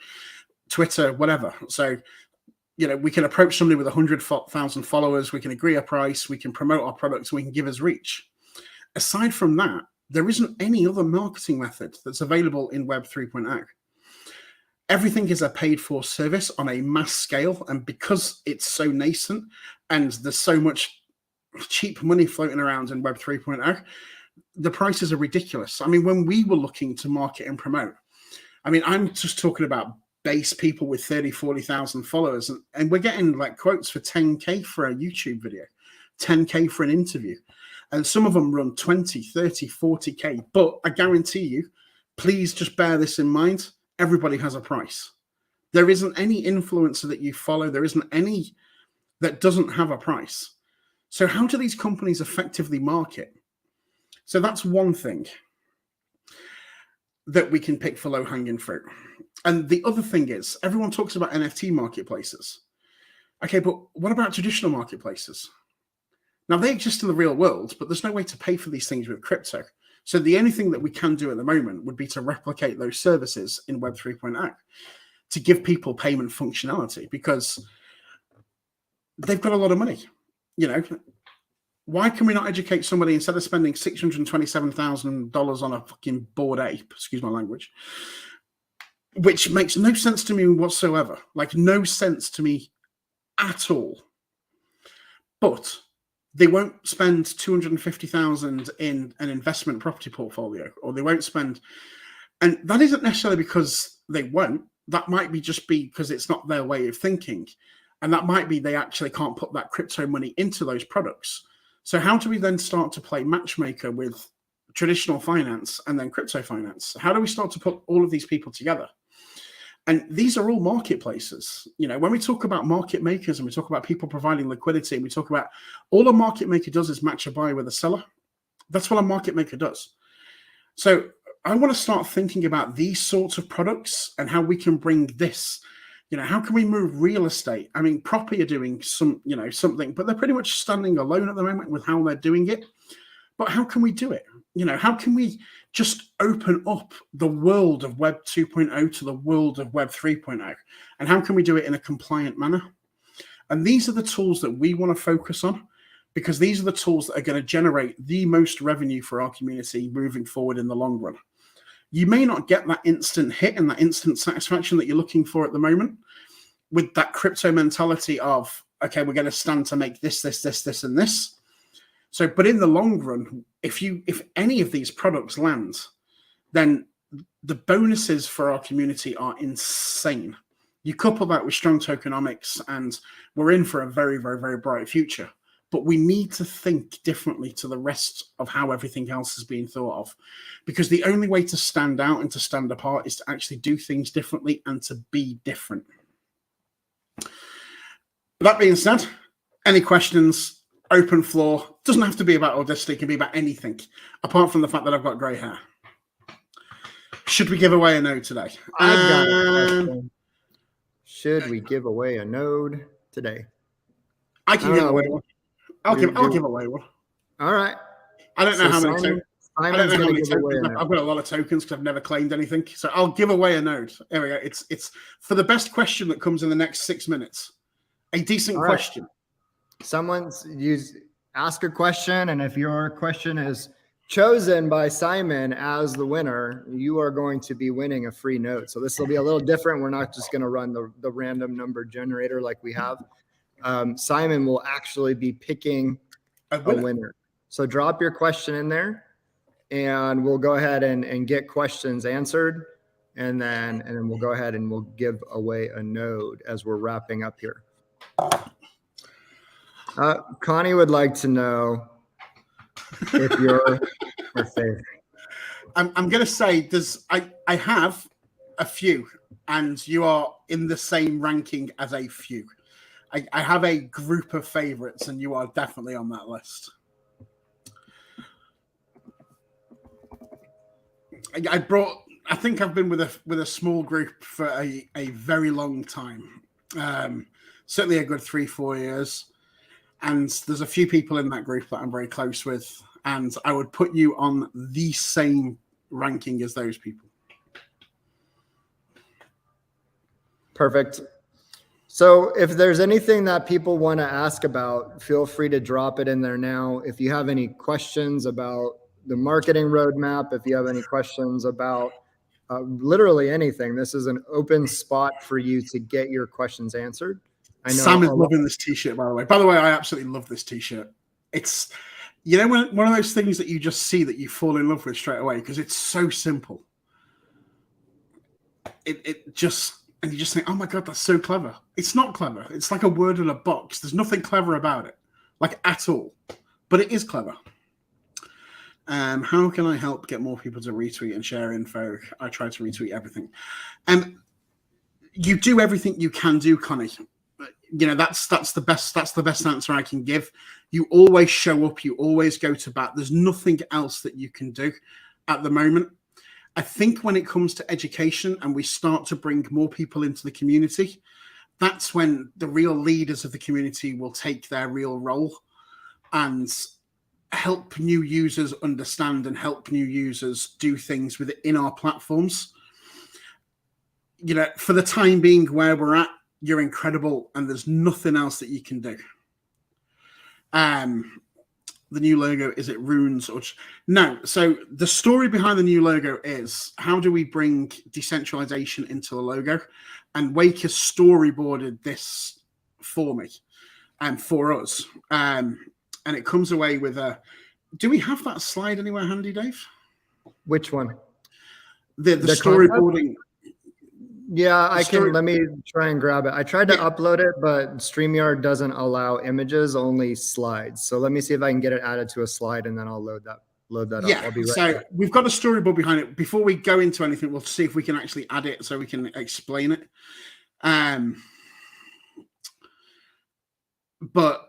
Twitter, whatever. So, we can approach somebody with 100,000 followers, we can agree a price, we can promote our products, we can give us reach. Aside from that, there isn't any other marketing method that's available in Web 3.0. Everything is a paid for service on a mass scale. And because it's so nascent and there's so much cheap money floating around in Web 3.0, the prices are ridiculous. I mean, when we were looking to market and promote, I mean, I'm just talking about base people with 30, 40,000 followers. And we're getting like quotes for 10K for a YouTube video, 10K for an interview. And some of them run 20, 30, 40K. But I guarantee you, please just bear this in mind. Everybody has a price. There isn't any influencer that you follow. There isn't any that doesn't have a price. So how do these companies effectively market? So that's one thing that we can pick for low-hanging fruit. And the other thing is, everyone talks about NFT marketplaces. Okay, but what about traditional marketplaces? Now, they exist in the real world, but there's no way to pay for these things with crypto. So the only thing that we can do at the moment would be to replicate those services in Web 3.0 to give people payment functionality, because they've got a lot of money. Why can we not educate somebody instead of spending $627,000 on a fucking Bored Ape, excuse my language, which makes no sense to me whatsoever, like no sense to me at all. But they won't spend $250,000 in an investment property portfolio, or they won't spend, and that isn't necessarily because they won't. That might be just because it's not their way of thinking, and that might be they actually can't put that crypto money into those products. So how do we then start to play matchmaker with traditional finance and then crypto finance? How do we start to put all of these people together? And these are all marketplaces. When we talk about market makers and we talk about people providing liquidity, and we talk about all a market maker does is match a buyer with a seller. That's what a market maker does. So I want to start thinking about these sorts of products and how we can bring this. How can we move real estate? I mean, Property are doing something, but they're pretty much standing alone at the moment with how they're doing it. But how can we do it? How can we just open up the world of Web 2.0 to the world of Web 3.0? And how can we do it in a compliant manner? And these are the tools that we want to focus on, because these are the tools that are going to generate the most revenue for our community moving forward in the long run. You may not get that instant hit and that instant satisfaction that you're looking for at the moment with that crypto mentality of, okay, we're going to stand to make this, and this. So, but in the long run, if any of these products land, then the bonuses for our community are insane. You couple that with strong tokenomics, and we're in for a very, very, very bright future. But we need to think differently to the rest of how everything else is being thought of, because the only way to stand out and to stand apart is to actually do things differently and to be different. That being said, any questions? Open floor. Doesn't have to be about Audicity, it can be about anything, apart from the fact that I've got grey hair. Should we give away a node today?
I've got a question. Should we give away a node today?
I can give away one. I'll give away one.
All right.
I don't know how many tokens.
Simon's going to give away a node.
I've got a lot of tokens because I've never claimed anything. So I'll give away a node. There we go. It's for the best question that comes in the next 6 minutes. A decent question.
Ask a question, and if your question is chosen by Simon as the winner, you are going to be winning a free node. So this will be a little different. We're not just going to run the random number generator like we have. Simon will actually be picking a winner. So drop your question in there, and we'll go ahead and get questions answered. and then we'll go ahead and we'll give away a node as we're wrapping up here. Connie would like to know if you're or Faith.
I'm going to say I have a few, and you are in the same ranking as a few. I have a group of favorites, and you are definitely on that list. I think I've been with a small group for a very long time. Certainly a good 3-4 years. And there's a few people in that group that I'm very close with. And I would put you on the same ranking as those people.
Perfect. So if there's anything that people want to ask about, feel free to drop it in there now. If you have any questions about the marketing roadmap, if you have any questions about literally anything, this is an open spot for you to get your questions answered. I know
Sam is loving this t-shirt, by the way. By the way, I absolutely love this t-shirt. It's, you know, one of those things that you just see that you fall in love with straight away because it's so simple. It just, and you just think, oh my God, that's so clever. It's not clever. It's like a word in a box. There's nothing clever about it, like at all. But it is clever. How can I help get more people to retweet and share info? I try to retweet everything. You do everything you can do, Connie. You know, that's the best answer I can give. You always show up, you always go to bat. There's nothing else that you can do at the moment. I think when it comes to education and we start to bring more people into the community, that's when the real leaders of the community will take their real role and help new users understand and help new users do things within our platforms. You know, for the time being where we're at, you're incredible and there's nothing else that you can do. The new logo, is it runes or no? So the story behind the new logo is how do we bring decentralization into the logo? And Wake has storyboarded this for me and for us. And it comes away with a, do we have that slide anywhere handy, Dave?
Which one?
The storyboarding.
Yeah, I can. Let me try and grab it. I tried to upload it, but StreamYard doesn't allow images, only slides. So let me see if I can get it added to a slide, and then I'll load that up. I'll be right back.
We've got a storyboard behind it. Before we go into anything, we'll see if we can actually add it so we can explain it. But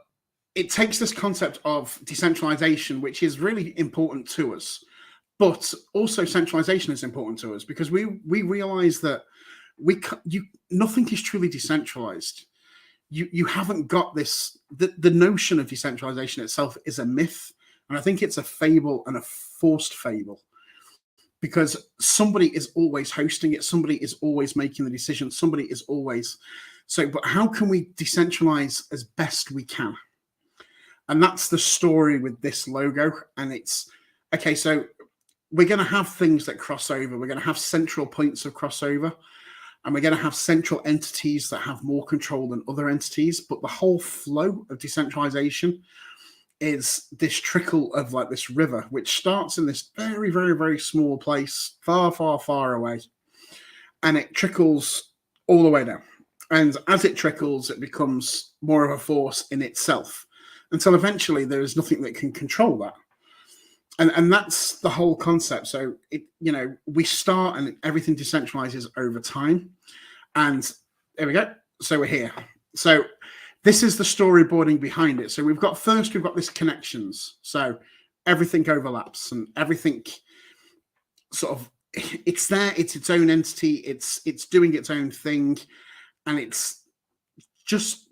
it takes this concept of decentralization, which is really important to us, but also centralization is important to us because we realize that nothing is truly decentralized. You haven't got this. The notion of decentralization itself is a myth, and I think it's a fable and a forced fable because somebody is always hosting it, somebody is always making the decision, somebody is always so. But how can we decentralize as best we can? And that's the story with this logo. And it's okay. So we're going to have things that cross over. We're going to have central points of crossover. And we're going to have central entities that have more control than other entities. But the whole flow of decentralization is this trickle of like this river, which starts in this very, very, very small place, far, far, far away. And it trickles all the way down. And as it trickles, it becomes more of a force in itself until eventually there is nothing that can control that. And that's the whole concept. So, we start and everything decentralizes over time. And there we go. So we're here. So this is the storyboarding behind it. So we've got this connections. So everything overlaps and everything sort of, it's there. It's its own entity. It's doing its own thing. And it's just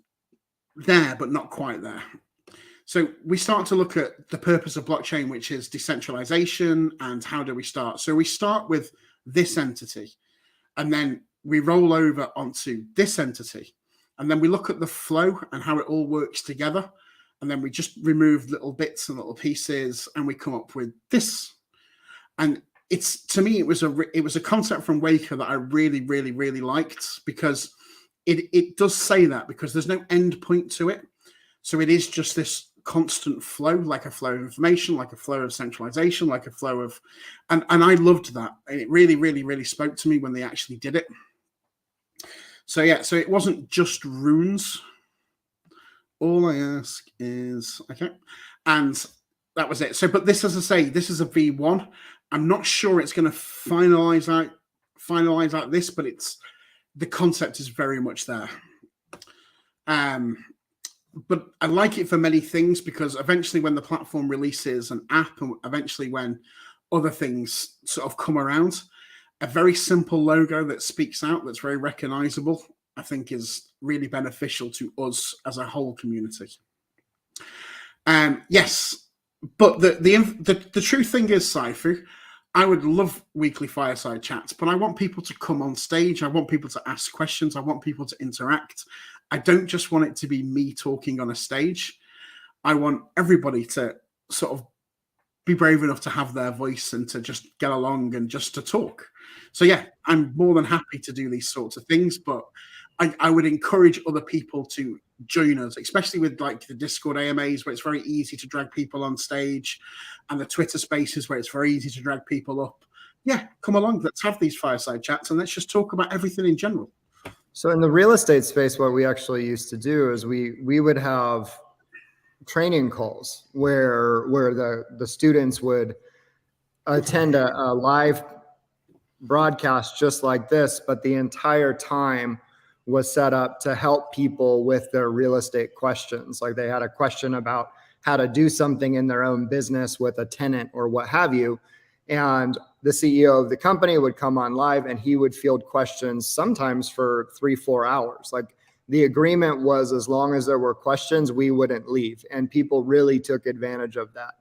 there, but not quite there. So we start to look at the purpose of blockchain, which is decentralization, and how do we start? So we start with this entity, and then we roll over onto this entity, and then we look at the flow and how it all works together, and then we just remove little bits and little pieces, and we come up with this. And to me, it was a concept from Waker that I really, really, really liked because it does say that because there's no end point to it. So it is just this constant flow, like a flow of information, like a flow of centralization, like a flow of, and I loved that. And it really, really, really spoke to me when they actually did it. So yeah, so it wasn't just runes. All I ask is, okay, and that was it. So, but this, as I say, this is a V1. I'm not sure it's going to finalize out this, but the concept is very much there. But I like it for many things, because eventually when the platform releases an app, and eventually when other things sort of come around, a very simple logo that speaks out, that's very recognizable, I think is really beneficial to us as a whole community. Yes, but the true thing is, Saifu, I would love weekly fireside chats, but I want people to come on stage. I want people to ask questions. I want people to interact. I don't just want it to be me talking on a stage. I want everybody to sort of be brave enough to have their voice and to just get along and just to talk. So yeah, I'm more than happy to do these sorts of things, but I would encourage other people to join us, especially with like the Discord AMAs, where it's very easy to drag people on stage, and the Twitter spaces where it's very easy to drag people up. Yeah, come along. Let's have these fireside chats and let's just talk about everything in general.
So in the real estate space, what we actually used to do is we would have training calls where the students would attend a live broadcast just like this, but the entire time was set up to help people with their real estate questions. Like they had a question about how to do something in their own business with a tenant or what have you. And the CEO of the company would come on live and he would field questions sometimes for 3-4 hours. Like the agreement was, as long as there were questions, we wouldn't leave. And people really took advantage of that,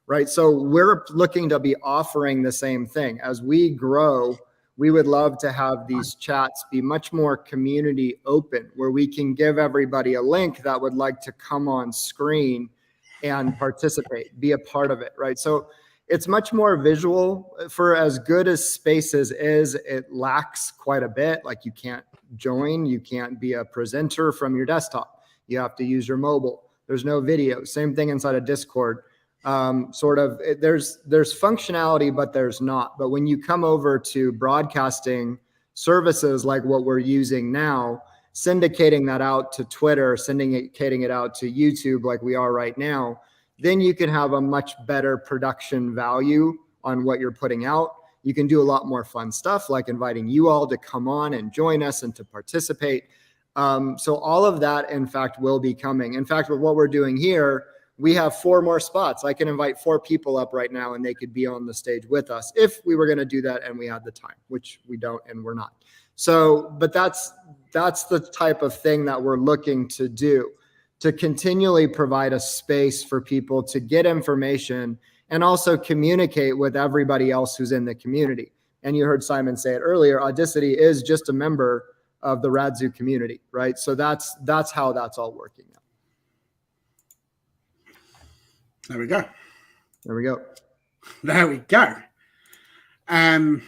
right? So we're looking to be offering the same thing. As we grow, we would love to have these chats be much more community open, where we can give everybody a link that would like to come on screen and participate, be a part of it, right? So it's much more visual. For as good as Spaces is, it lacks quite a bit. Like you can't join, you can't be a presenter from your desktop. You have to use your mobile. There's no video. Same thing inside of Discord. There's functionality, but there's not. But when you come over to broadcasting services like what we're using now, syndicating that out to Twitter, syndicating it out to YouTube like we are right now, then you can have a much better production value on what you're putting out. You can do a lot more fun stuff, like inviting you all to come on and join us and to participate. So all of that, in fact, will be coming. In fact, with what we're doing here, we have 4 more spots. I can invite 4 people up right now and they could be on the stage with us if we were going to do that and we had the time, which we don't and we're not. So, but that's the type of thing that we're looking to do, to continually provide a space for people to get information and also communicate with everybody else who's in the community. And you heard Simon say it earlier, Audicity is just a member of the Radzu community, right? So that's how that's all working now.
There we go.
There we go.
There we go.
Are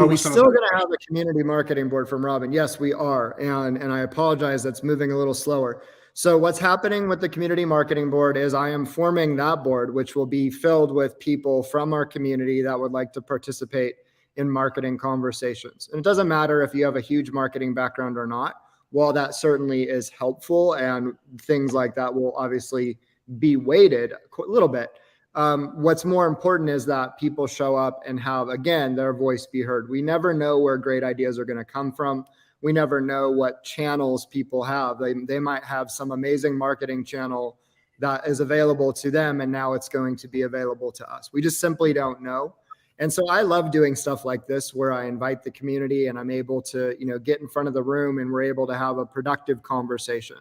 we still going to have a community marketing board from Robin? Yes, we are. And I apologize, that's moving a little slower. So what's happening with the community marketing board is I am forming that board, which will be filled with people from our community that would like to participate in marketing conversations. And it doesn't matter if you have a huge marketing background or not. While that certainly is helpful and things like that will obviously be weighted a little bit, what's more important is that people show up and have, again, their voice be heard. We never know where great ideas are going to come from. We never know what channels people have. They might have some amazing marketing channel that is available to them, and now it's going to be available to us. We just simply don't know. And so I love doing stuff like this where I invite the community and I'm able to, get in front of the room and we're able to have a productive conversation.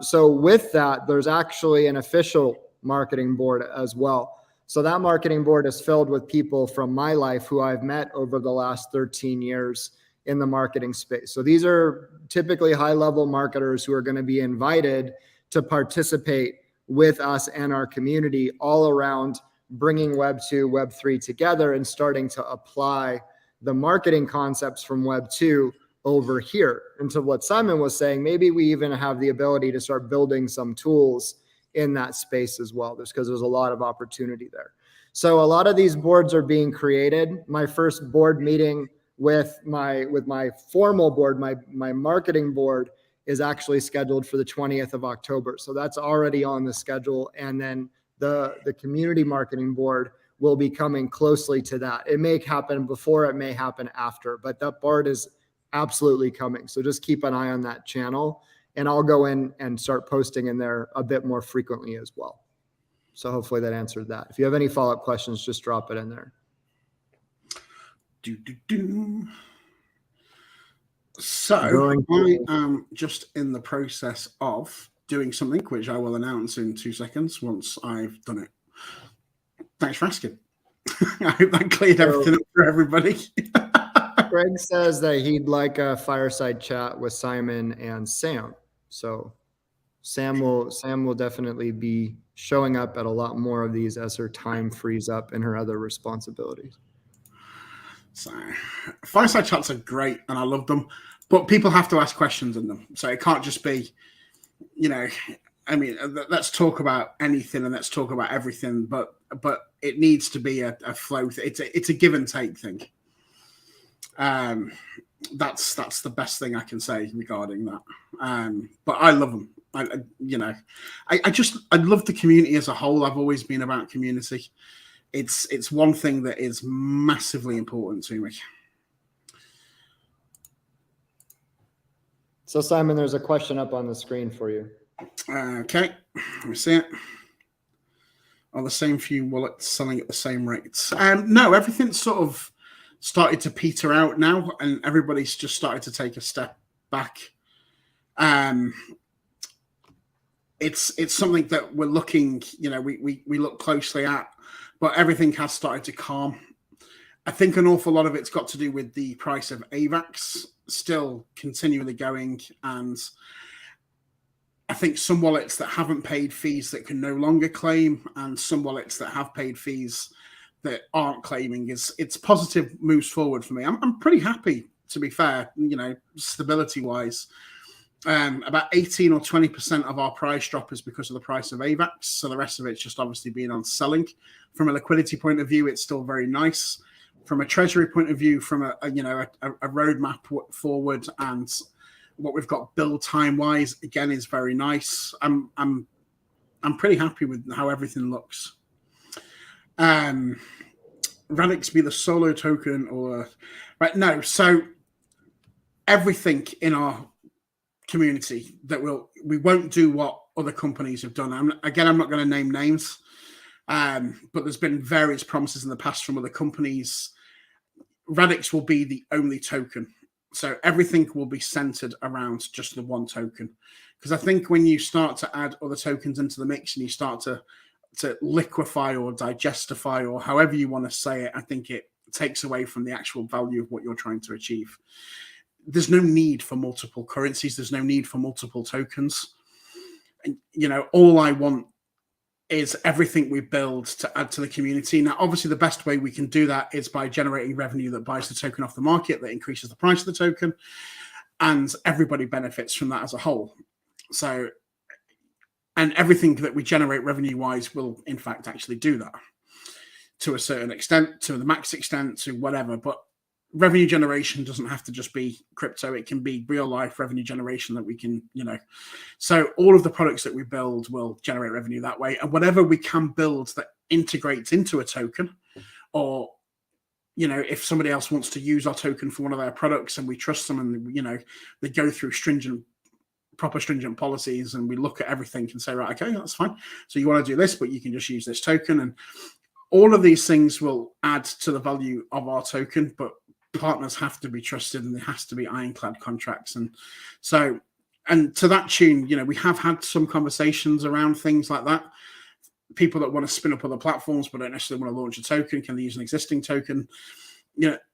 So with that, there's actually an official marketing board as well. So that marketing board is filled with people from my life who I've met over the last 13 years in the marketing space. So these are typically high-level marketers who are going to be invited to participate with us and our community all around bringing Web 2, Web 3 together and starting to apply the marketing concepts from Web 2 over here. And so what Simon was saying, maybe we even have the ability to start building some tools in that space as well, just because there's a lot of opportunity there. So a lot of these boards are being created. My first board meeting with my formal board, my marketing board, is actually scheduled for the 20th of October. So that's already on the schedule. And then the community marketing board will be coming closely to that. It may happen before, it may happen after, but that board is absolutely coming. So just keep an eye on that channel, and I'll go in and start posting in there a bit more frequently as well. So hopefully that answered that. If you have any follow-up questions, just drop it in there.
So I am just in the process of doing something which I will announce in 2 seconds once I've done it. Thanks for asking. I hope that cleared everything up for everybody.
Greg says that he'd like a fireside chat with Simon and Sam. So Sam will definitely be showing up at a lot more of these as her time frees up in her other responsibilities.
So fireside chats are great and I love them, but people have to ask questions in them. So it can't just be, I mean, let's talk about anything and let's talk about everything, but it needs to be a flow. It's a give and take thing. That's the best thing I can say regarding that. But I love them. I love the community as a whole. I've always been about community. It's one thing that is massively important to me.
So Simon, there's a question up on the screen for you.
Okay, let me see it. Are the same few wallets selling at the same rates? No, everything's sort of started to peter out now, and everybody's just started to take a step back. It's something that we're looking, we look closely at, but everything has started to calm. I think an awful lot of it's got to do with the price of AVAX still continually going, and I think some wallets that haven't paid fees that can no longer claim, and some wallets that have paid fees that aren't claiming, it's positive moves forward for me. I'm pretty happy, to be fair, stability wise. About 18 or 20% of our price drop is because of the price of AVAX. So the rest of it's just obviously being on selling. From a liquidity point of view, it's still very nice. From a treasury point of view, from a roadmap forward and what we've got build time wise, again, is very nice. I'm pretty happy with how everything looks. Radix be the solo token or right? No, so everything in our community that we won't do what other companies have done. I'm not going to name names, but there's been various promises in the past from other companies. Radix will be the only token, so everything will be centered around just the one token. Because I think when you start to add other tokens into the mix and you start to liquefy or digestify or however you want to say it, I think it takes away from the actual value of what you're trying to achieve. There's no need for multiple currencies. There's no need for multiple tokens. And, all I want is everything we build to add to the community. Now, obviously, the best way we can do that is by generating revenue that buys the token off the market, that increases the price of the token, and everybody benefits from that as a whole. So, and everything that we generate revenue-wise will, in fact, actually do that to a certain extent, to the max extent, to whatever. But revenue generation doesn't have to just be crypto. It can be real life revenue generation that we can, so all of the products that we build will generate revenue that way. And whatever we can build that integrates into a token, or, if somebody else wants to use our token for one of their products and we trust them and, they go through proper stringent policies and we look at everything and say, right, okay, that's fine. So you want to do this, but you can just use this token. And all of these things will add to the value of our token, but partners have to be trusted and there has to be ironclad contracts. And so, and to that tune, we have had some conversations around things like that. People that want to spin up other platforms but don't necessarily want to launch a token, can they use an existing token?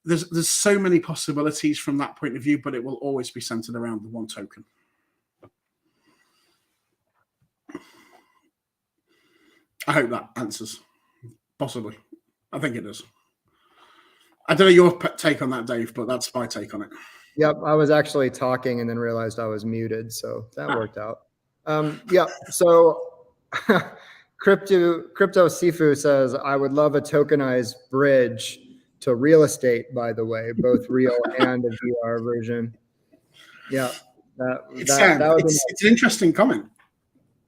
There's so many possibilities from that point of view, but it will always be centered around the one token. I hope that answers. Possibly. I think it does. I don't know your take on that, Dave, but that's my take on it.
Yep, I was actually talking and then realized I was muted, so that worked out. Yeah, so Crypto Sifu says, I would love a tokenized bridge to real estate, by the way, both real and a VR version. Yeah, that would be nice.
It's an interesting comment.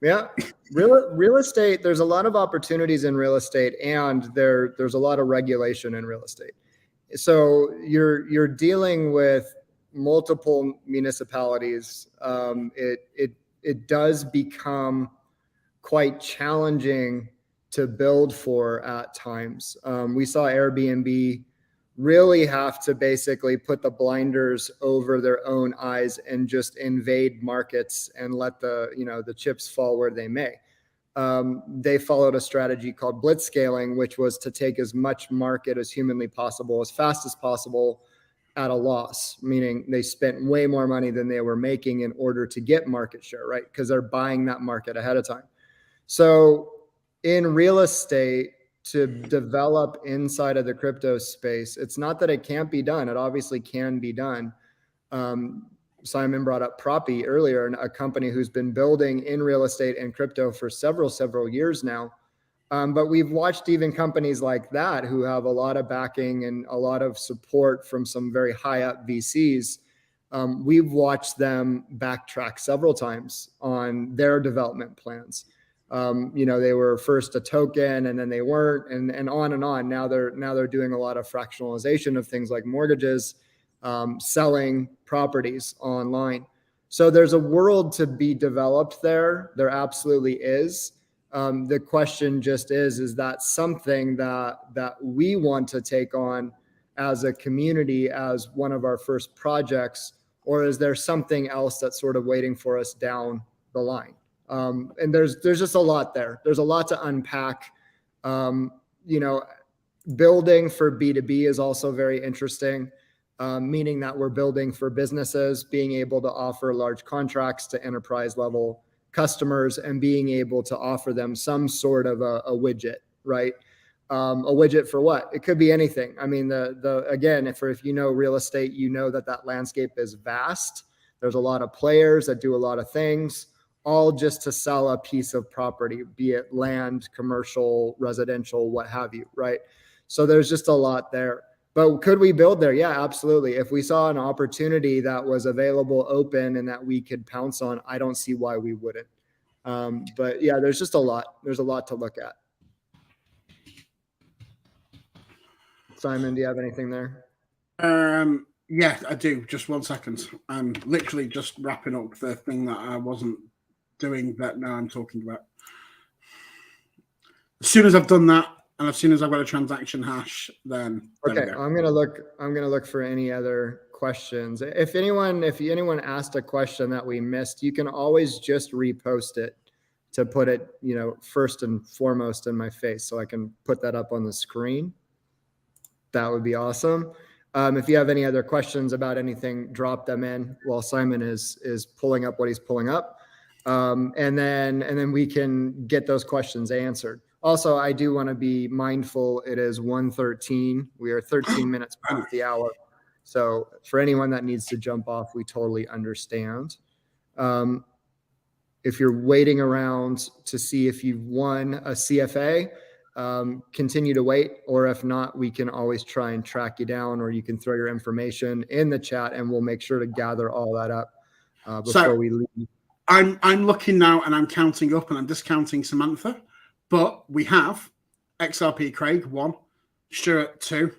Yeah. Real estate, there's a lot of opportunities in real estate, and there's a lot of regulation in real estate. So you're dealing with multiple municipalities. It does become quite challenging to build for at times. We saw Airbnb really have to basically put the blinders over their own eyes and just invade markets and let the chips fall where they may. They followed a strategy called blitzscaling, which was to take as much market as humanly possible, as fast as possible, at a loss, meaning they spent way more money than they were making in order to get market share, right? Because they're buying that market ahead of time. So in real estate, to develop inside of the crypto space, it's not that it can't be done. It obviously can be done. Simon brought up Proppy earlier, a company who's been building in real estate and crypto for several years now. But we've watched even companies like that who have a lot of backing and a lot of support from some very high up VCs. We've watched them backtrack several times on their development plans. They were first a token and then they weren't, and on and on. Now they're doing a lot of fractionalization of things like mortgages, selling properties online. So there's a world to be developed there. There absolutely is. The question just is that something that we want to take on as a community as one of our first projects, or is there something else that's sort of waiting for us down the line? And there's just a lot there. There's a lot to unpack. Building for B2B is also very interesting, meaning that we're building for businesses, being able to offer large contracts to enterprise level customers and being able to offer them some sort of a widget, right? A widget for what? It could be anything. I mean, again, if you know real estate, you know that landscape is vast. There's a lot of players that do a lot of things, all just to sell a piece of property, be it land, commercial, residential, what have you, right? So there's just a lot there. But could we build there? Yeah, absolutely. If we saw an opportunity that was available, open, and that we could pounce on, I don't see why we wouldn't. But yeah, there's just a lot. There's a lot to look at. Simon, do you have anything there?
Yeah, I do. Just 1 second. I'm literally just wrapping up the thing that I wasn't doing that now I'm talking about. As soon as I've done that, and as soon as I've got a transaction hash, then
okay. I'm gonna look for any other questions. If anyone asked a question that we missed, you can always just repost it to put it, first and foremost in my face, so I can put that up on the screen. That would be awesome. If you have any other questions about anything, drop them in while Simon is pulling up what he's pulling up, and then we can get those questions answered. Also, I do want to be mindful. It is 1:13. We are 13 minutes past the hour. So for anyone that needs to jump off, we totally understand. If you're waiting around to see if you've won a CFA, continue to wait. Or if not, we can always try and track you down, or you can throw your information in the chat and we'll make sure to gather all that up before we leave.
I'm looking now and I'm counting up and I'm discounting Samantha. But we have XRP Craig 1, Stuart 2,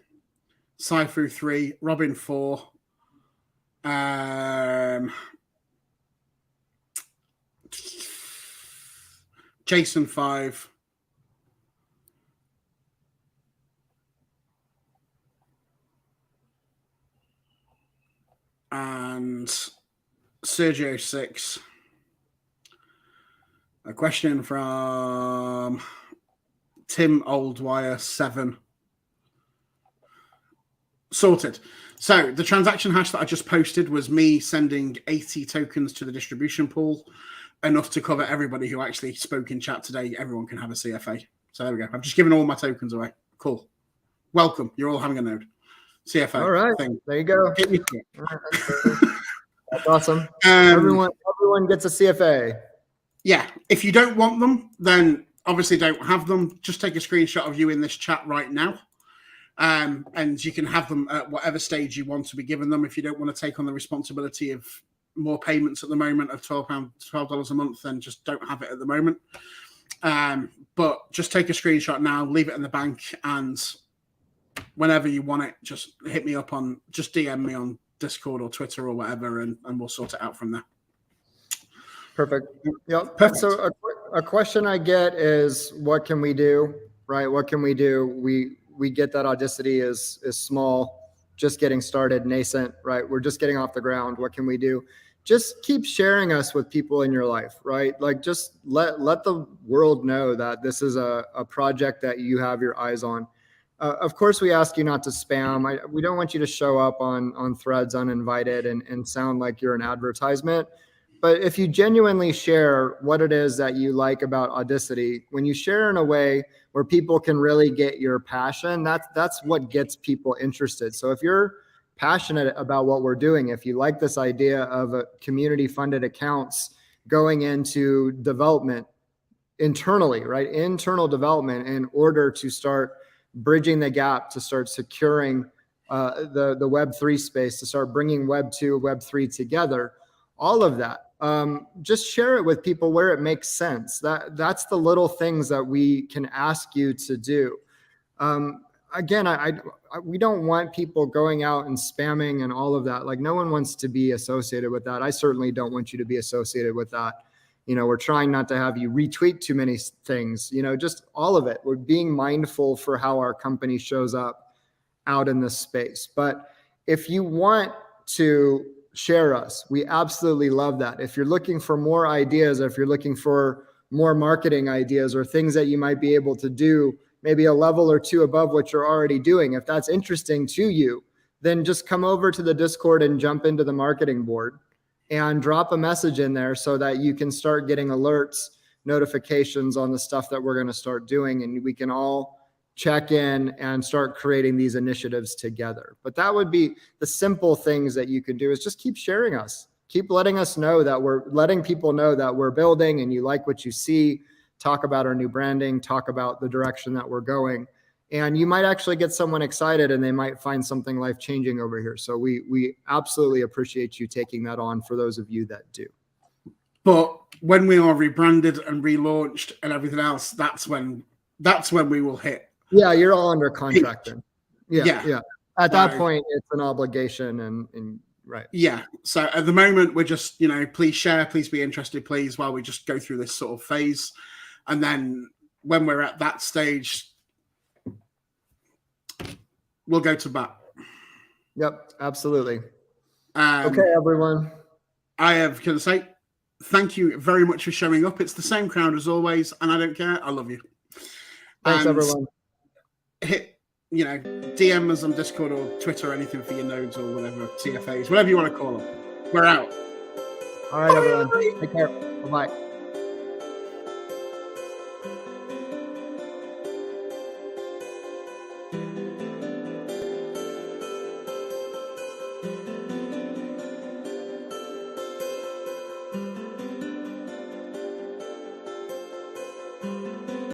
Cypher 3, Robin 4, Jason 5, and Sergio 6. A question from Tim Oldwire 7. Sorted. So the transaction hash that I just posted was me sending 80 tokens to the distribution pool, enough to cover everybody who actually spoke in chat today. Everyone can have a CFA. So there we go. I've just given all my tokens away. Cool. Welcome. You're all having a node. CFA
All right,
thing.
there you go.
Hit me to it.
All right, that's awesome. Everyone gets a CFA.
Yeah, if you don't want them, then obviously don't have them. Just take a screenshot of you in this chat right now. And you can have them at whatever stage you want to be given them. If you don't want to take on the responsibility of more payments at the moment of $12 a month, then just don't have it at the moment. But just take a screenshot now, leave it in the bank, and whenever you want it, just hit me up just DM me on Discord or Twitter or whatever, and we'll sort it out from there.
Perfect. Yep.
Perfect.
So a question I get is, what can we do? Right? What can we do? We get that Audicity is small, just getting started, nascent, right? We're just getting off the ground. What can we do? Just keep sharing us with people in your life, right? Like, just let the world know that this is a project that you have your eyes on. Of course, we ask you not to spam. We don't want you to show up on threads uninvited and sound like you're an advertisement. But if you genuinely share what it is that you like about Audicity, when you share in a way where people can really get your passion, that's what gets people interested. So if you're passionate about what we're doing, if you like this idea of a community-funded accounts going into development internally, right? Internal development in order to start bridging the gap, to start securing the Web3 space, to start bringing Web 2, Web 3 together, all of that. Just share it with people where it makes sense. That's the little things that we can ask you to do. Again, we don't want people going out and spamming and all of that. Like, no one wants to be associated with that. I certainly don't want you to be associated with that. We're trying not to have you retweet too many things, just all of it. We're being mindful for how our company shows up out in this space. But if you want to share us, we absolutely love that. If you're looking for more ideas, or if you're looking for more marketing ideas or things that you might be able to do, maybe a level or two above what you're already doing, if that's interesting to you, then just come over to the Discord and jump into the marketing board and drop a message in there so that you can start getting alerts, notifications on the stuff that we're going to start doing, and we can all check in and start creating these initiatives together. But that would be the simple things that you can do, is just keep sharing us. Keep letting us know that we're letting people know that we're building and you like what you see. Talk about our new branding, talk about the direction that we're going. And you might actually get someone excited and they might find something life-changing over here. So we absolutely appreciate you taking that on, for those of you that do.
But when we are rebranded and relaunched and everything else, that's when we will hit.
Yeah, you're all under contract then. Yeah. At that point, it's an obligation and right.
Yeah. So at the moment, we're just, please share, please be interested, please, while we just go through this sort of phase. And then when we're at that stage, we'll go to bat.
Yep, absolutely. Okay, everyone.
I have to say, thank you very much for showing up. It's the same crowd as always, and I don't care. I love you.
Thanks, everyone.
Hit, DM us on Discord or Twitter or anything for your nodes or whatever, CFAs, whatever you want to call them. We're out.
All right, everyone. Take care. Bye-bye.